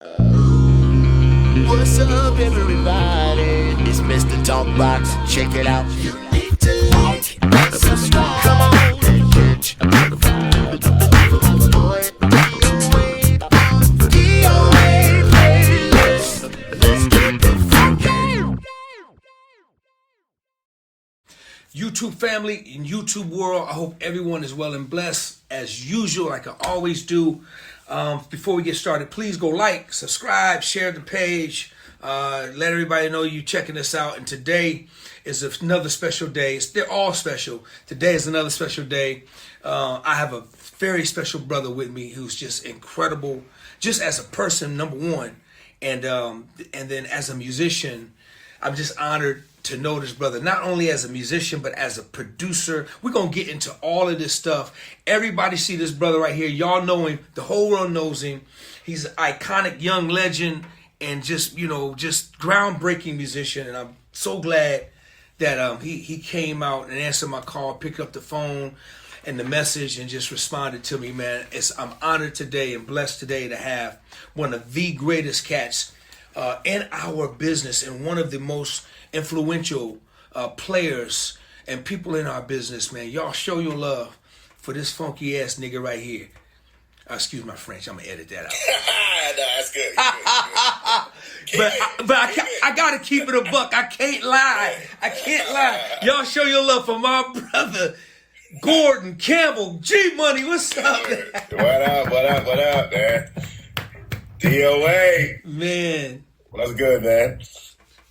What's up, everybody? It's Mr. Talkbox. Check it out. You need to like, subscribe. Come on and catch a motherfucker. Boy, DOA playlist. Let's get the funky. YouTube family and YouTube world, I hope everyone is well and blessed as usual, like I always do. Before we get started, please go like, subscribe, share the page, let everybody know you checking us out. And today is another special day. They're all special. Today is another special day. I have a very special brother with me who's just incredible, just as a person, number one, and then as a musician. I'm just honored to know this brother, not only as a musician, but as a producer. We're going to get into all of this stuff. Everybody see this brother right here. Y'all know him. The whole world knows him. He's an iconic young legend and just groundbreaking musician. And I'm so glad that he came out and answered my call, picked up the phone and the message and just responded to me, man. I'm honored today and blessed today to have one of the greatest cats in our business and one of the most influential players and people in our business, man. Y'all show your love for this funky ass nigga right here. Excuse my French, I'm gonna edit that out. No, that's good. But I gotta keep it a buck. I can't lie. Y'all show your love for my brother, Gorden Campbell. G Money, what's up? What up, man? DOA. Man. What's good, man?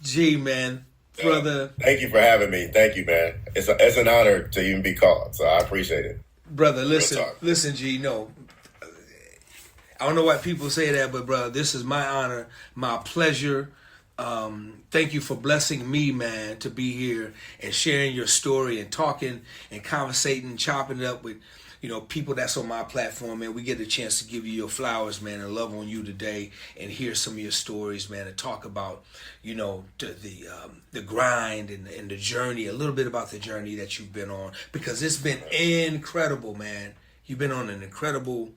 G, man. Brother. Thank you for having me. Thank you, man. It's an honor to even be called, so I appreciate it. Brother, listen, G, no. I don't know why people say that, but brother, this is my honor, my pleasure. Thank you for blessing me, man, to be here and sharing your story and talking and conversating, chopping it up with, people that's on my platform, man. We get a chance to give you your flowers, man, and love on you today and hear some of your stories, man, and talk about, the grind and the journey, a little bit about the journey that you've been on, because it's been incredible, man. You've been on an incredible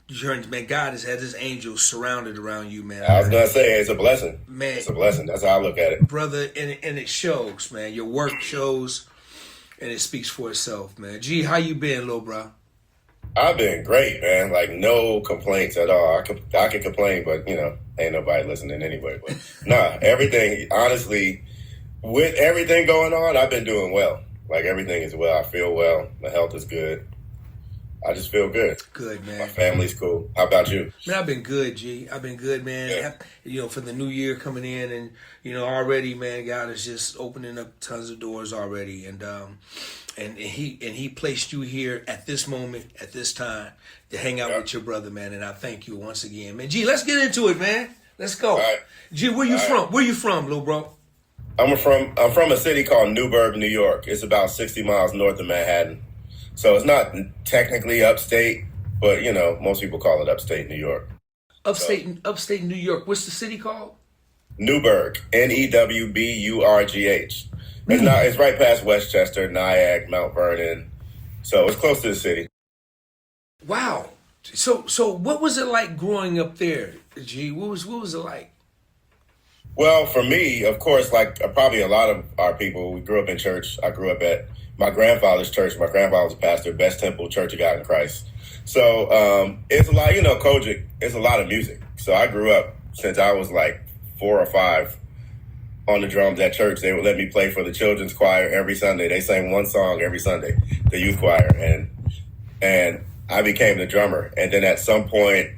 journey, man. God has had his angels surrounded around you, man. I was going to say, it's a blessing. Man. It's a blessing. That's how I look at it. Brother, and it shows, man. Your work shows. And it speaks for itself, man. G, how you been, little bro? I've been great, man. Like, no complaints at all. I can complain, but, ain't nobody listening anyway. But, everything, honestly, with everything going on, I've been doing well. Like, everything is well. I feel well. My health is good. I just feel good. Good, man. My family's cool. How about you? Man, I've been good, G. I've been good, man. Yeah. For the new year coming in, and already, man, God is just opening up tons of doors already, and he placed you here at this moment, at this time, to hang out with your brother, man. And I thank you once again, man. G, let's get into it, man. Let's go. Right. G, where you from? Where you from, little bro? I'm from a city called Newburgh, New York. It's about 60 miles north of Manhattan. So it's not technically upstate, but, most people call it upstate New York. Upstate New York. What's the city called? Newburgh, Newburgh. It's right past Westchester, Nyack, Mount Vernon. So it's close to the city. Wow. So what was it like growing up there, G? What was it like? Well, for me, of course, like probably a lot of our people, we grew up in church. I grew up at my grandfather's church. My grandfather was a pastor, Best Temple Church of God in Christ. So it's a lot, Kojic, it's a lot of music. So I grew up since I was like 4 or 5 on the drums at church. They would let me play for the children's choir every Sunday. They sang one song every Sunday, the youth choir. And I became the drummer. And then at some point,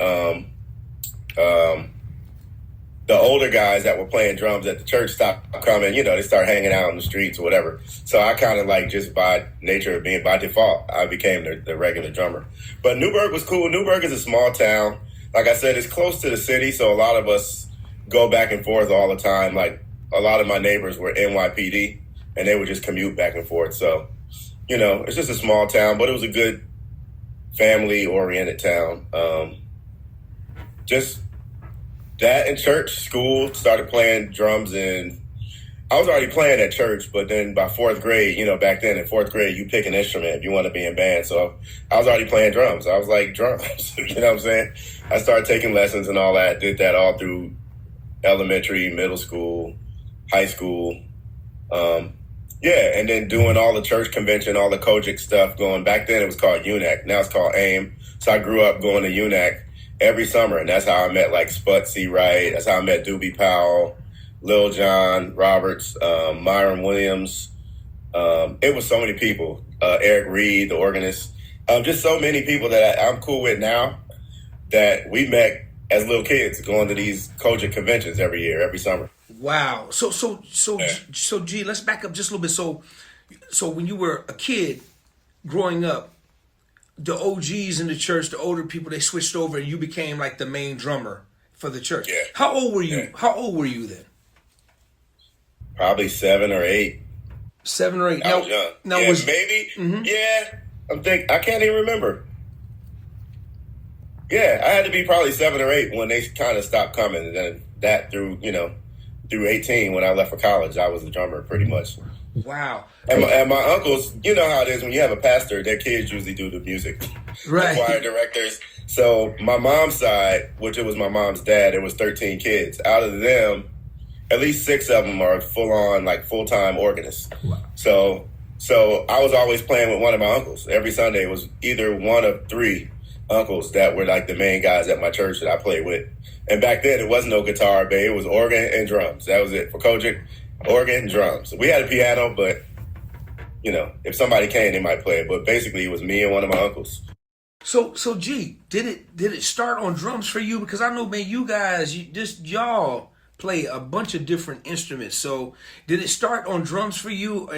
the older guys that were playing drums at the church stopped coming. They start hanging out on the streets or whatever. So I kind of like, just by nature of being, by default, I became the regular drummer. But Newburgh was cool. Newburgh is a small town. Like I said, it's close to the city, so a lot of us go back and forth all the time. Like, a lot of my neighbors were NYPD, and they would just commute back and forth. So, it's just a small town, but it was a good family-oriented town. Just that in church, school, started playing drums in I was already playing at church, but then by fourth grade, back then in fourth grade, you pick an instrument if you want to be in band. So I was already playing drums. I was like, drums, you know what I'm saying? I started taking lessons and all that, did that all through elementary, middle school, high school. And then doing all the church convention, all the Kojic stuff going. Back then it was called UNAC. Now it's called AIM. So I grew up going to UNAC every summer, and that's how I met like Sput C. Wright. That's how I met Doobie Powell, Lil Jon Roberts, Myron Williams. It was so many people. Eric Reed, the organist. Just so many people that I'm cool with now that we met as little kids going to these Kojic conventions every year, every summer. Wow. So, G, let's back up just a little bit. So when you were a kid growing up, the OGs in the church, the older people, they switched over and you became like the main drummer for the church. Yeah. How old were you? Yeah. How old were you then? Probably 7 or 8. 7 or 8. I was young. Now yeah, was maybe. Mm-hmm. Yeah. I can't even remember. Yeah, I had to be probably 7 or 8 when they kind of stopped coming. And then that through 18 when I left for college, I was the drummer pretty much. Wow. And my uncles, you know how it is when you have a pastor, their kids usually do the music. Right. The choir directors. So my mom's side, which it was my mom's dad, it was 13 kids. Out of them, at least 6 of them are full-on, like full-time organists. Wow. So I was always playing with one of my uncles. Every Sunday it was either one of 3 uncles that were like the main guys at my church that I played with. And back then it wasn't no guitar, babe. It was organ and drums. That was it for Kojic. Organ and drums. We had a piano, but if somebody came, they might play it. But basically, it was me and one of my uncles. So G, did it start on drums for you? Because I know, man, you guys, y'all play a bunch of different instruments. So did it start on drums for you,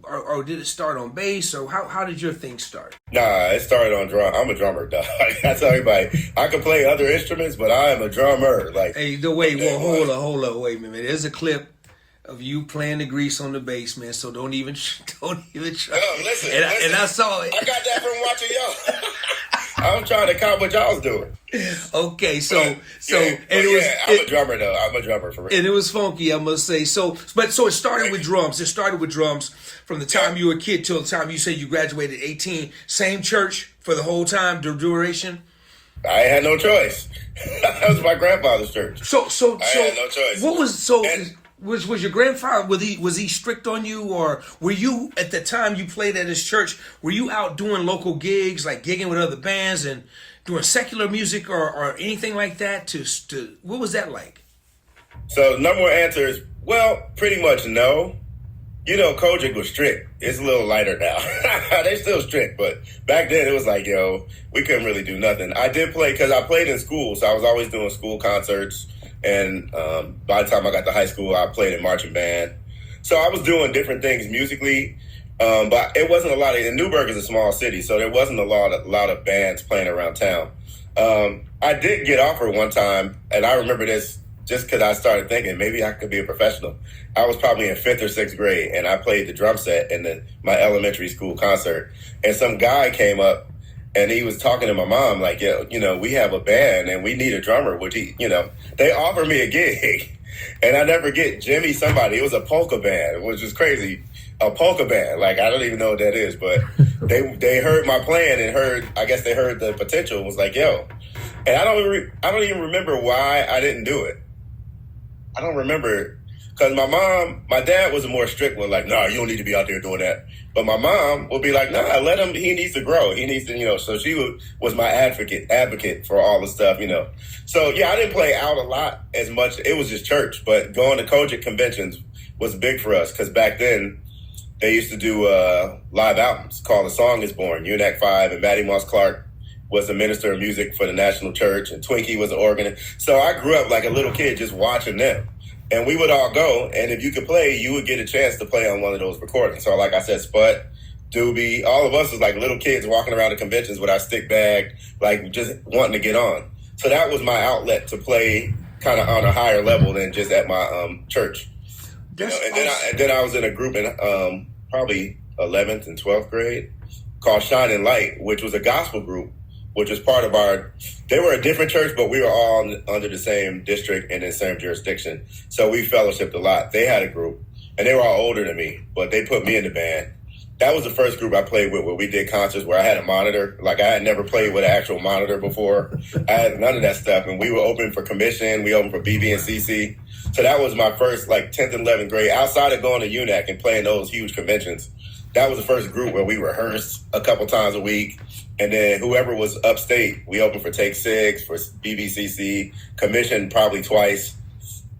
or did it start on bass, or how did your thing start? Nah, it started on drum. I'm a drummer, dog. I tell everybody, I can play other instruments, but I am a drummer. Like, hey, hold on, wait a minute. There's a clip of you playing the grease on the bass, man. So don't even try. Listen, and I saw it. I got that from watching y'all. I was trying to copy what y'all was doing. Okay, I'm a drummer though. I'm a drummer for real. And it was funky, I must say. So it started with drums. It started with drums from the time you were a kid till the time you said you graduated 18. Same church for the whole time, the duration. I had no choice. That was my grandfather's church. So I had no choice. What was Was your grandfather, was he strict on you, or were you, at the time you played at his church, were you out doing local gigs, like gigging with other bands and doing secular music or anything like that? What was that like? So number one answer is, well, pretty much no. Kojic was strict. It's a little lighter now. They still strict, but back then it was like, we couldn't really do nothing. I did play, because I played in school, so I was always doing school concerts. And by the time I got to high school, I played in marching band. So I was doing different things musically, but it wasn't a lot of. And Newburgh is a small city, so there wasn't a lot of bands playing around town. I did get offered one time, and I remember this just because I started thinking maybe I could be a professional. I was probably in 5th or 6th grade, and I played the drum set in my elementary school concert. And some guy came up, and he was talking to my mom like, we have a band and we need a drummer. Which they offered me a gig, and I never get Jimmy somebody. It was a polka band, which is crazy. A polka band, like I don't even know what that is, but they heard my plan and I guess they heard the potential. And was like, yo, and I don't even remember why I didn't do it. I don't remember. Because my dad was a more strict one, like, nah, you don't need to be out there doing that. But my mom would be like, nah, let him, he needs to grow. He needs to, so she was my advocate for all the stuff, So, yeah, I didn't play out a lot as much. It was just church. But going to Kojic conventions was big for us, because back then they used to do live albums called A Song Is Born. UNAC 5 and Matty Moss Clark was the minister of music for the National Church, and Twinkie was an organist. So I grew up like a little kid just watching them. And we would all go, and if you could play, you would get a chance to play on one of those recordings. So like I said, Sput, Doobie, all of us was like little kids walking around the conventions with our stick bag, like just wanting to get on. So that was my outlet to play kind of on a higher level than just at my church. And then I was in a group in probably 11th and 12th grade called Shining Light, which was a gospel group, which was part of they were a different church, but we were all under the same district and the same jurisdiction. So we fellowshipped a lot. They had a group. and they were all older than me, but they put me in the band. That was the first group I played with where we did concerts where I had a monitor. Like, I had never played with an actual monitor before. I had none of that stuff. And we were open for commission. We opened for BB and CC. So that was my first, like, 10th and 11th grade. Outside of going to UNAC and playing those huge conventions, that was the first group where we rehearsed a couple times a week. And then whoever was upstate, we opened for Take Six, for BBCC, commissioned probably twice.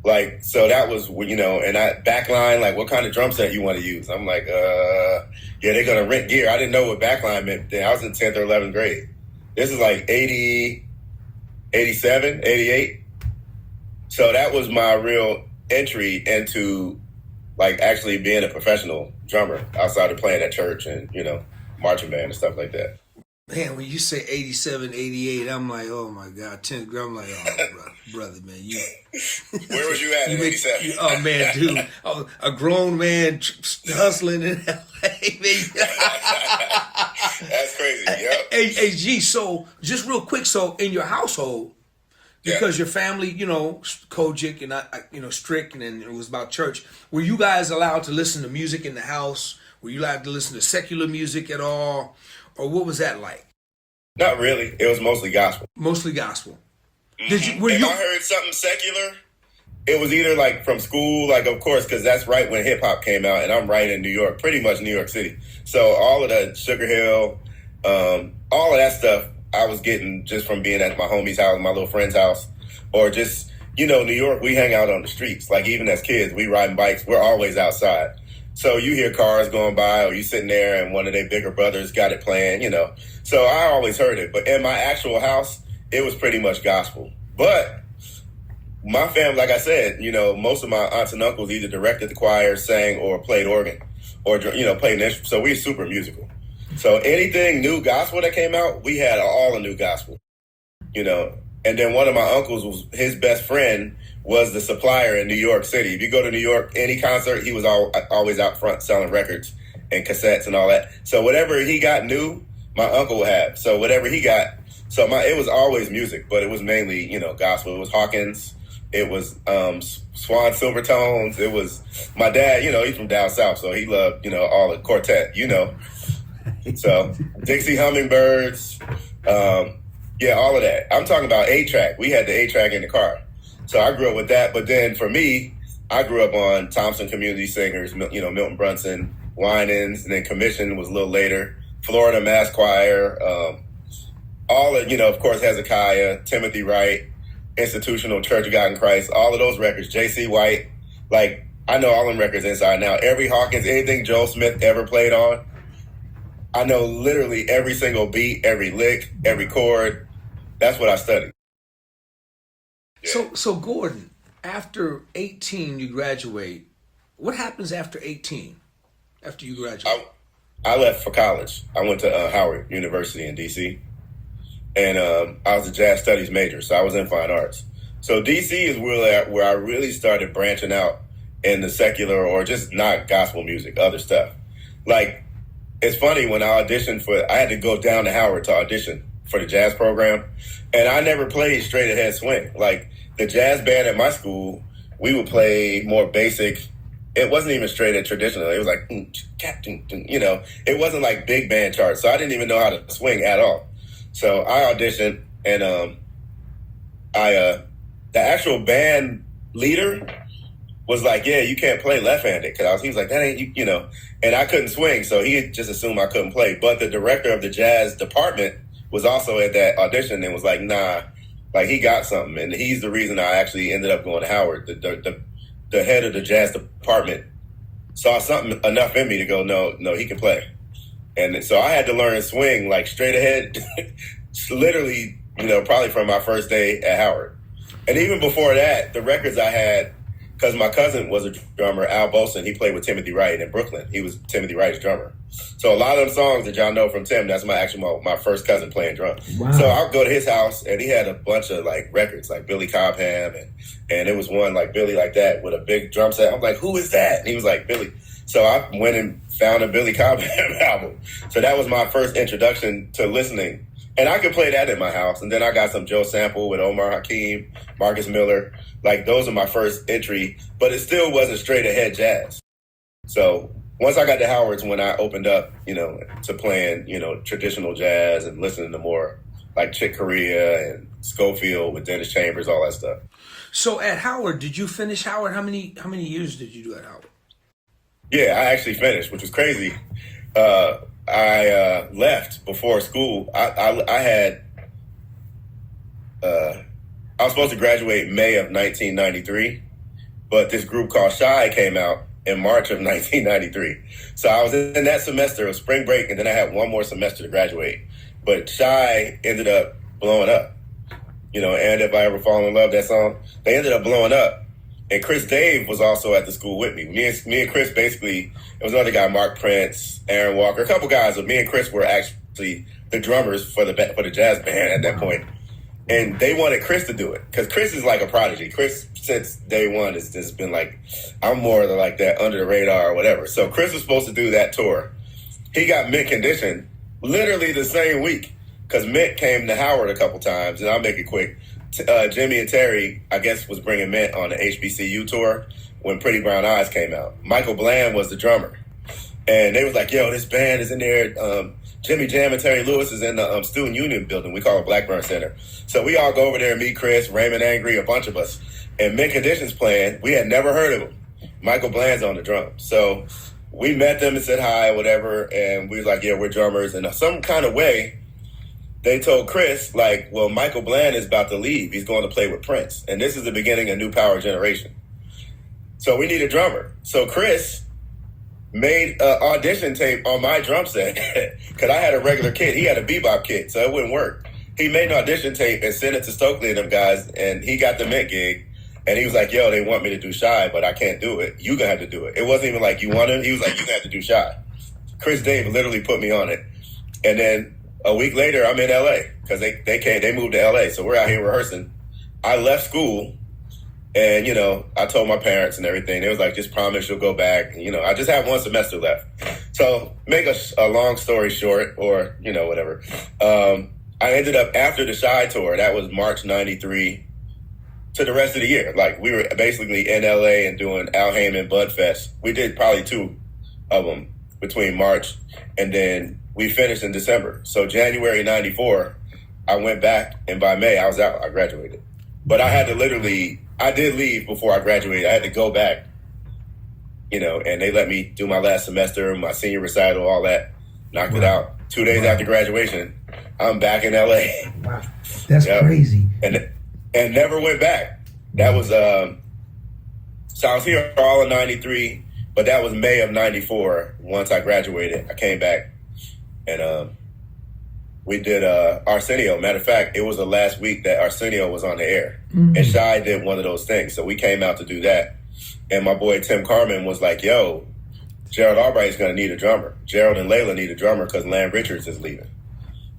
Like, so that was, you know, and I backline, like, what kind of drum set you want to use? I'm like, yeah, they're going to rent gear. I didn't know what backline meant then. I was in 10th or 11th grade. This is like 80, 87, 88. So that was my real entry into, like, actually being a professional drummer outside of playing at church and, you know, marching band and stuff like that. Man, when you say 87, 88, I'm like, oh my God, 10th grade. I'm like, oh, brother, man, you. Where was you at in 87? Oh man, dude, a grown man hustling in LA, man. That's crazy. Yep. Hey, G. So just real quick, so in your household, because your family, you know, Kojic and I, you know, strict, and then it was about church. Were you guys allowed to listen to music in the house? Were you allowed to listen to secular music at all? Or what was that like? Not really. It was mostly gospel. Mostly gospel. Mm-hmm. If I heard something secular, it was either like from school, like, of course, because that's right when hip hop came out, and I'm right in New York, pretty much New York City. So all of the Sugar Hill, all of that stuff, I was getting just from being at my homie's house, my little friend's house, or just, you know, New York, we hang out on the streets. Like, even as kids, we riding bikes, we're always outside. So you hear cars going by, or you sitting there and one of their bigger brothers got it playing, you know. So I always heard it. But in my actual house, it was pretty much gospel. But my family, like I said, you know, most of my aunts and uncles either directed the choir, sang, or played organ, or, you know, played an instrument. So we're super musical. So anything new gospel that came out, we had all the new gospel, you know. And then one of my uncles, was his best friend was the supplier in New York City. If you go to New York, any concert, he was always out front selling records and cassettes and all that. So whatever he got new, my uncle would have. So whatever he got, so it was always music, but it was mainly, you know, gospel. It was Hawkins. It was Swan Silvertones. It was my dad, you know, he's from down south, so he loved, you know, all the quartet, you know. So Dixie Hummingbirds, yeah, all of that. I'm talking about 8-track. We had the 8-track in the car. So I grew up with that. But then for me, I grew up on Thompson Community Singers, you know, Milton Brunson, Winans, and then Commission was a little later. Florida Mass Choir, all of, you know, of course, Hezekiah, Timothy Wright, Institutional Church of God in Christ, all of those records, J.C. White. Like, I know all them records inside now. Every Hawkins, anything Joe Smith ever played on, I know literally every single beat, every lick, every chord. That's what I studied. Yeah. So Gorden, after 18, you graduate. What happens after 18? After you graduate? I left for college. I went to Howard University in D.C. And I was a jazz studies major, so I was in fine arts. So D.C. is where I really started branching out in the secular or just not gospel music, other stuff. Like, it's funny, when I auditioned I had to go down to Howard to audition for the jazz program, and I never played straight ahead swing. Like, the jazz band at my school, we would play more basic. It wasn't even straight ahead traditional. It was like, you know, it wasn't like big band charts. So I didn't even know how to swing at all. So I auditioned, and the actual band leader was like, yeah, you can't play left-handed. Because he was like, that ain't, you know, and I couldn't swing. So he just assumed I couldn't play. But the director of the jazz department was also at that audition and was like, nah, like, he got something. And he's the reason I actually ended up going to Howard. The head of the jazz department saw something enough in me to go, no, he can play. And so I had to learn swing, like, straight ahead, literally, you know, probably from my first day at Howard. And even before that, the records I had, because my cousin was a drummer, Al Bolson, he played with Timothy Wright in Brooklyn. He was Timothy Wright's drummer. So a lot of them songs that y'all know from Tim, that's my first cousin playing drums. Wow. So I'll go to his house, and he had a bunch of, like, records, like Billy Cobham, and it was one like Billy like that with a big drum set. I'm like, who is that? And he was like, Billy. So I went and found a Billy Cobham album. So that was my first introduction to listening. And I could play that in my house. And then I got some Joe Sample with Omar Hakim, Marcus Miller. Like, those are my first entry. But it still wasn't straight ahead jazz. So once I got to Howard's, when I opened up, to playing, traditional jazz and listening to more like Chick Corea and Schofield with Dennis Chambers, all that stuff. So at Howard, did you finish Howard? How many years did you do at Howard? Yeah, I actually finished, which was crazy. I left before school. I was supposed to graduate May of 1993, but this group called Shy came out in March of 1993. So I was in that semester of spring break, and then I had one more semester to graduate. But Shy ended up blowing up. And If I Ever Fall in Love, that song, they ended up blowing up. And Chris Dave was also at the school with me. Me and Chris basically, it was another guy, Mark Prince, Aaron Walker, a couple guys, but me and Chris were actually the drummers for the jazz band at that point. And they wanted Chris to do it because Chris is like a prodigy. Chris, since day one, has just been like, I'm more like that under the radar or whatever. So Chris was supposed to do that tour. He got mint conditioned literally the same week because Mint came to Howard a couple times, and I'll make it quick. Jimmy and Terry, I guess, was bringing Mint on the HBCU tour when Pretty Brown Eyes came out. Michael Bland was the drummer. And they was like, yo, this band is in there. Jimmy Jam and Terry Lewis is in the Student Union building. We call it Blackburn Center. So we all go over there and meet Chris, Raymond Angry, a bunch of us. And Mint Conditions playing. We had never heard of him. Michael Bland's on the drums. So we met them and said hi, whatever. And we was like, yeah, we're drummers. And some kind of way, they told Chris, like, well, Michael Bland is about to leave. He's going to play with Prince. And this is the beginning of New Power Generation. So we need a drummer. So Chris made an audition tape on my drum set because I had a regular kit. He had a bebop kit, so it wouldn't work. He made an audition tape and sent it to Stokely and them guys, and he got the Mint gig. And he was like, yo, they want me to do Shy, but I can't do it. You gonna have to do it. It wasn't even like you want him. He was like, you gonna have to do Shy. Chris Dave literally put me on it. And then a week later, I'm in LA because they moved to LA. So we're out here rehearsing. I left school. And, I told my parents and everything. They was like, just promise you'll go back. And, I just have one semester left. So make a long story short or, whatever. I ended up after the Shy tour, that was March 93 to the rest of the year. Like we were basically in LA and doing Al Heyman Bud Fest. We did probably 2 of them between March and then we finished in December. So January 94, I went back and by May I was out. I graduated. But I had to I did leave before I graduated. I had to go back, and they let me do my last semester, my senior recital, all that. Knocked it out. 2 days after graduation, I'm back in LA. Wow, that's crazy. And never went back. That was so I was here all in '93, but that was May of '94. Once I graduated, I came back, and we did Arsenio. Matter of fact, it was the last week that Arsenio was on the air. Mm-hmm. And Shy did one of those things. So we came out to do that. And my boy Tim Carmen was like, yo, Gerald Albright's going to need a drummer. Gerald and Layla need a drummer because Lan Richards is leaving.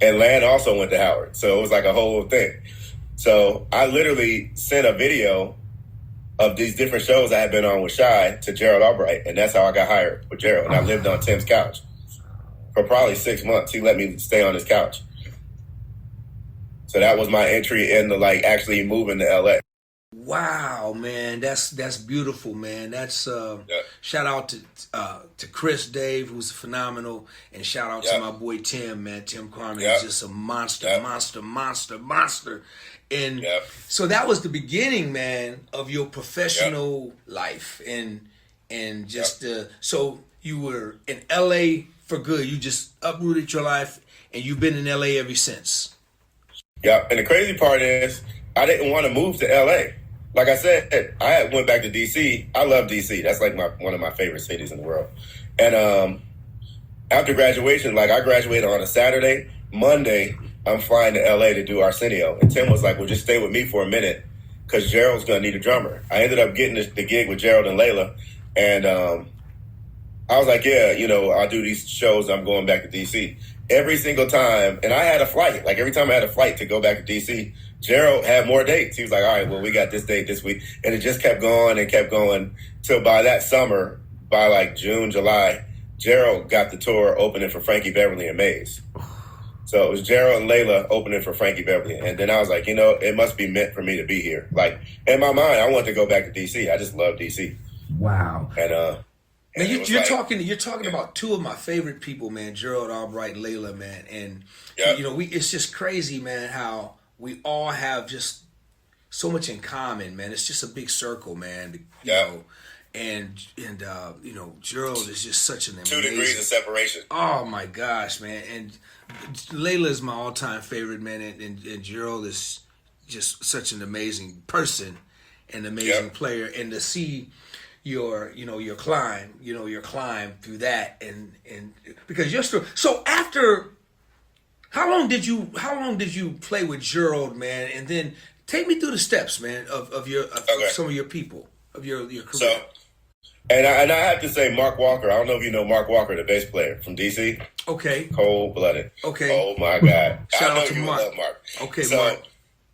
And Lan also went to Howard. So it was like a whole thing. So I literally sent a video of these different shows I had been on with Shy to Gerald Albright. And that's how I got hired with Gerald. And I lived on Tim's couch for probably 6 months. He let me stay on his couch. So that was my entry into actually moving to LA. Wow, man, that's beautiful, man. That's shout out to Chris Dave, who's phenomenal, and shout out to my boy Tim, man. Tim Carmen is just a monster. And so that was the beginning, man, of your professional life, and just so you were in LA for good. You just uprooted your life, and you've been in LA ever since. Yeah, and the crazy part is I didn't want to move to LA. Like I said, I went back to DC. I love DC. That's like one of my favorite cities in the world. And after graduation, I graduated on a Saturday. Monday, I'm flying to LA to do Arsenio. And Tim was like, well, just stay with me for a minute because Gerald's going to need a drummer. I ended up getting the gig with Gerald and Layla. And I was like, yeah, I'll do these shows. I'm going back to DC. Every single time, and I had a flight. Every time I had a flight to go back to DC, Gerald had more dates. He was like, all right, well, we got this date this week. And it just kept going till by that summer, by June, July, Gerald got the tour opening for Frankie Beverly and Maze. So it was Gerald and Layla opening for Frankie Beverly. And then I was like, it must be meant for me to be here. In my mind, I wanted to go back to DC. I just love DC. Wow. Now And you're like, talking about two of my favorite people, man, Gerald Albright, Layla, man, and Yep. you know, it's just crazy, man, how we all have just so much in common, man. It's just a big circle, man. You Yeah. know, and you know, Gerald is just such an 2 amazing. degrees of separation. Oh my gosh, man! And Layla is my all-time favorite, man, and Gerald is just such an amazing person, an amazing Yep. player, and to see your climb through that, and because you're still so after. How long did you play with Gerald, man? And then take me through the steps, man, of some of your people of your career. So, and I have to say, Mark Walker. I don't know if you know Mark Walker, the bass player from DC. Okay. Cold-blooded. Okay. Oh my God. Shout I know out to you Mark. would love Mark. Okay, so, Mark.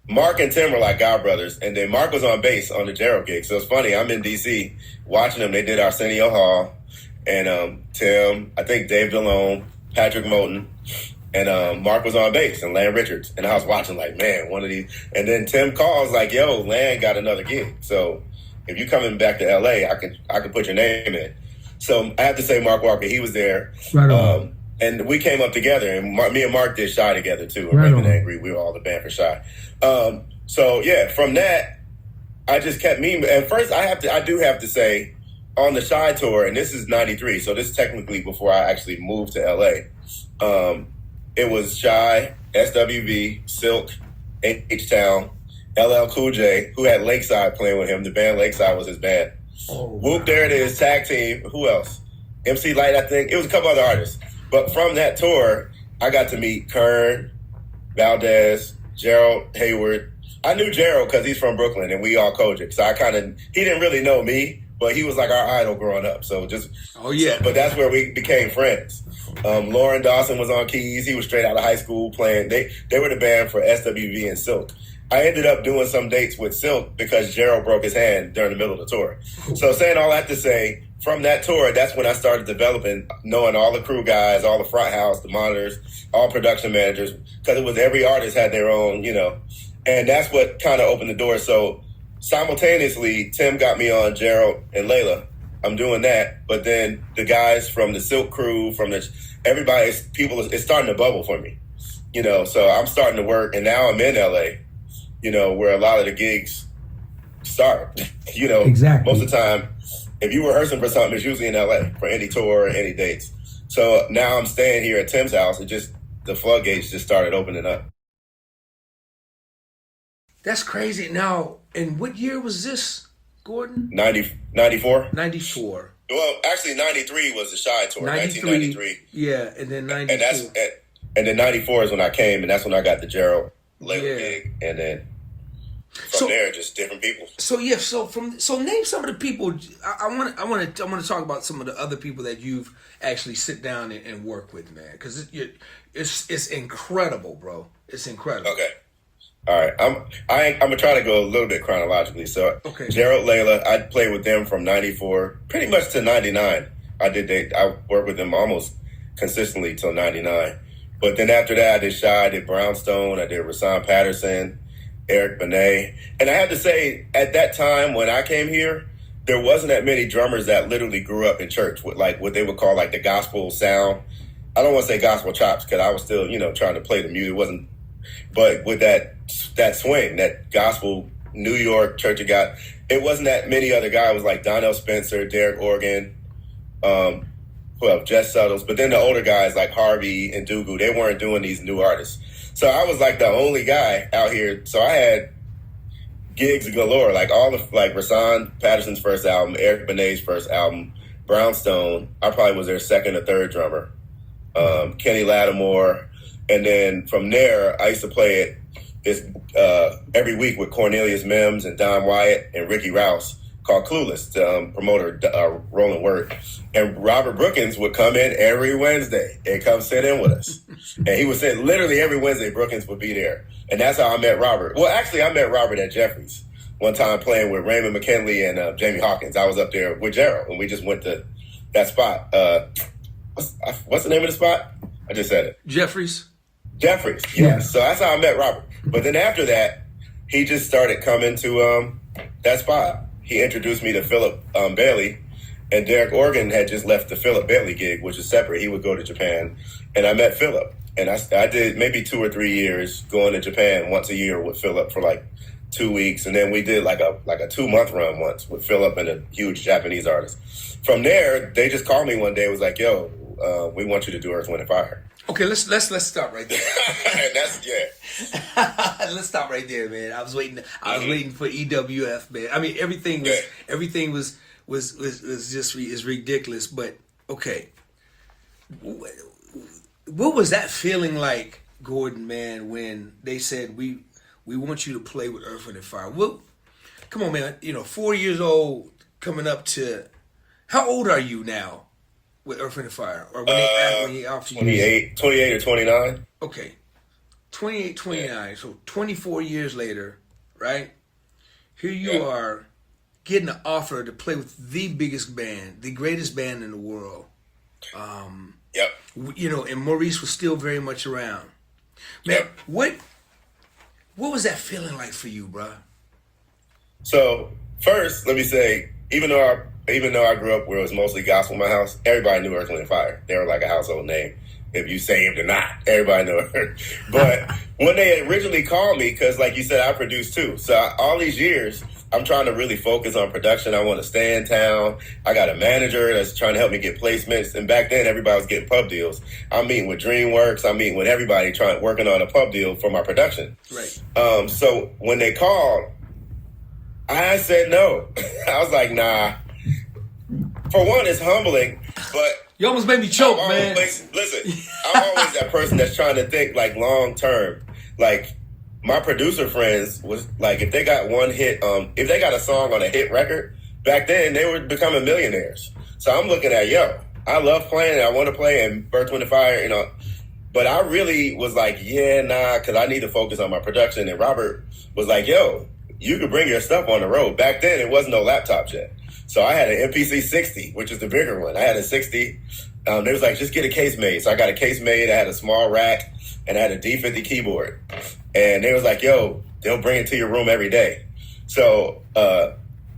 Mark and Tim were like god brothers, and then Mark was on bass on the Gerald gig. So it's funny. I'm in DC watching them. They did Arsenio Hall, and Tim, I think Dave DeLone, Patrick Moulton. And Mark was on bass and Lan Richards. And I was watching like, man, one of these. And then Tim calls like, yo, Lan got another gig. So if you coming back to LA, I could put your name in. So I have to say Mark Walker, he was there. Right on. And we came up together. And me and Mark did Shy together too. And Right Raven on. Angry, we were all the band for Shy. So yeah, from that, I just kept me. At first, I do have to say, on the Shy tour, and this is '93, so this is technically before I actually moved to LA. It was Shy, SWV, Silk, H-Town, LL Cool J, who had Lakeside playing with him. The band Lakeside was his band. Oh, Whoop, there it is, tag team. Who else? MC Light, I think. It was a couple other artists. But from that tour, I got to meet Kern, Valdez, Gerald Hayward. I knew Gerald because he's from Brooklyn and we all Kojic. So he didn't really know me, but he was like our idol growing up. So but that's where we became friends. Lauren Dawson was on keys. He was straight out of high school playing. They were the band for SWV and Silk. I ended up doing some dates with Silk because Gerald broke his hand during the middle of the tour. So saying all that to say, from that tour, that's when I started developing, knowing all the crew guys, all the front house, the monitors, all production managers, because it was every artist had their own, and that's what kind of opened the door. So simultaneously, Tim got me on Gerald and Layla. I'm doing that, but then the guys from the Silk crew, it's starting to bubble for me, so I'm starting to work, and now I'm in LA, where a lot of the gigs start, Exactly. most of the time, if you're rehearsing for something, it's usually in LA for any tour or any dates. So now I'm staying here at Tim's house. The floodgates just started opening up. That's crazy. Now, and what year was this, Gordon? 94? 94. Well, actually, 93 was the Shy tour, 1993. Yeah, and then 92. And then 94 is when I came, and that's when I got the Gerald Layla Yeah. gig. And then from there, just different people. So yeah, so name some of the people. I want to talk about some of the other people that you've actually sit down and work with, man, because it's incredible, bro. It's incredible. Okay. All right. I'm gonna try to go a little bit chronologically. So Okay. Gerald, Layla, I played with them from 94 pretty much to 99. I worked with them almost consistently till 99. But then after that, I did Shy, I did Brownstone, I did Rasan Patterson, Eric Benet. And I have to say, at that time when I came here, there wasn't that many drummers that literally grew up in church with like what they would call like the gospel sound. I don't want to say gospel chops because I was still, trying to play the music. It wasn't, but with that swing, that gospel New York Church of God, it wasn't that many other guys. It was like Donnell Spencer, Derek Organ, Jess Suttles. But then the older guys like Harvey and Dugu, they weren't doing these new artists. So I was like the only guy out here. So I had gigs galore, like Rasan Patterson's first album, Eric Benet's first album, Brownstone. I probably was their second or third drummer. Kenny Lattimore. And then from there, I used to play it every week with Cornelius Mims and Don Wyatt and Ricky Rouse, called Clueless, promoter Roland Word. And Robert Brookins would come in every Wednesday and come sit in with us. And he would sit literally every Wednesday, Brookins would be there. And that's how I met Robert. Well, actually, I met Robert at Jeffrey's one time playing with Raymond McKinley and Jamie Hawkins. I was up there with Gerald, and we just went to that spot. What's the name of the spot? I just said it. Jeffries, yes. Yeah. So that's how I met Robert. But then after that, he just started coming to that spot. He introduced me to Philip Bailey, And Derek Organ had just left the Philip Bentley gig, which is separate. He would go to Japan. And I met Philip. And I did maybe 2 or 3 years going to Japan once a year with Philip for like 2 weeks. And then we did like a 2-month run once with Philip and a huge Japanese artist. From there, they just called me one day. It was like, yo, we want you to do Earth, Wind, and Fire. Okay, let's stop right there. Let's stop right there, man. I was waiting for EWF, man. I mean, everything was just is ridiculous. But okay, what was that feeling like, Gorden, man, when they said we want you to play with Earth, Wind, and Fire? Well, come on, man. 4 years old, coming up to, how old are you now with Earth, Wind, and Fire? Or when they offered you 28 or 29. Okay, 28, 29. So 24 years later, right? Here you are getting an offer to play with the biggest band, the greatest band in the world. And Maurice was still very much around. Man, what was that feeling like for you, bro? So first, let me say, even though I grew up where it was mostly gospel in my house, everybody knew Earth, Wind, and Fire. They were like a household name. If you saved or not, everybody knew it. But when they originally called me, because like you said, I produced too. So all these years, I'm trying to really focus on production. I want to stay in town. I got a manager that's trying to help me get placements. And back then, everybody was getting pub deals. I'm meeting with DreamWorks. I'm meeting with everybody working on a pub deal for my production. Right. So when they called, I said no. I was like, nah. For one, it's humbling, but you almost made me choke, man. Listen, I'm always that person that's trying to think like long term. Like my producer friends was like, if they got one hit, if they got a song on a hit record, back then they were becoming millionaires. So I'm looking at, I love playing and I want to play in Earth, Wind, and Fire, But I really was like, because I need to focus on my production. And Robert was like, yo, you could bring your stuff on the road. Back then, it wasn't no laptops yet. So I had an MPC 60, which is the bigger one. I had a 60. They was like, just get a case made. So I got a case made. I had a small rack, and I had a D50 keyboard. And they was like, yo, they'll bring it to your room every day. So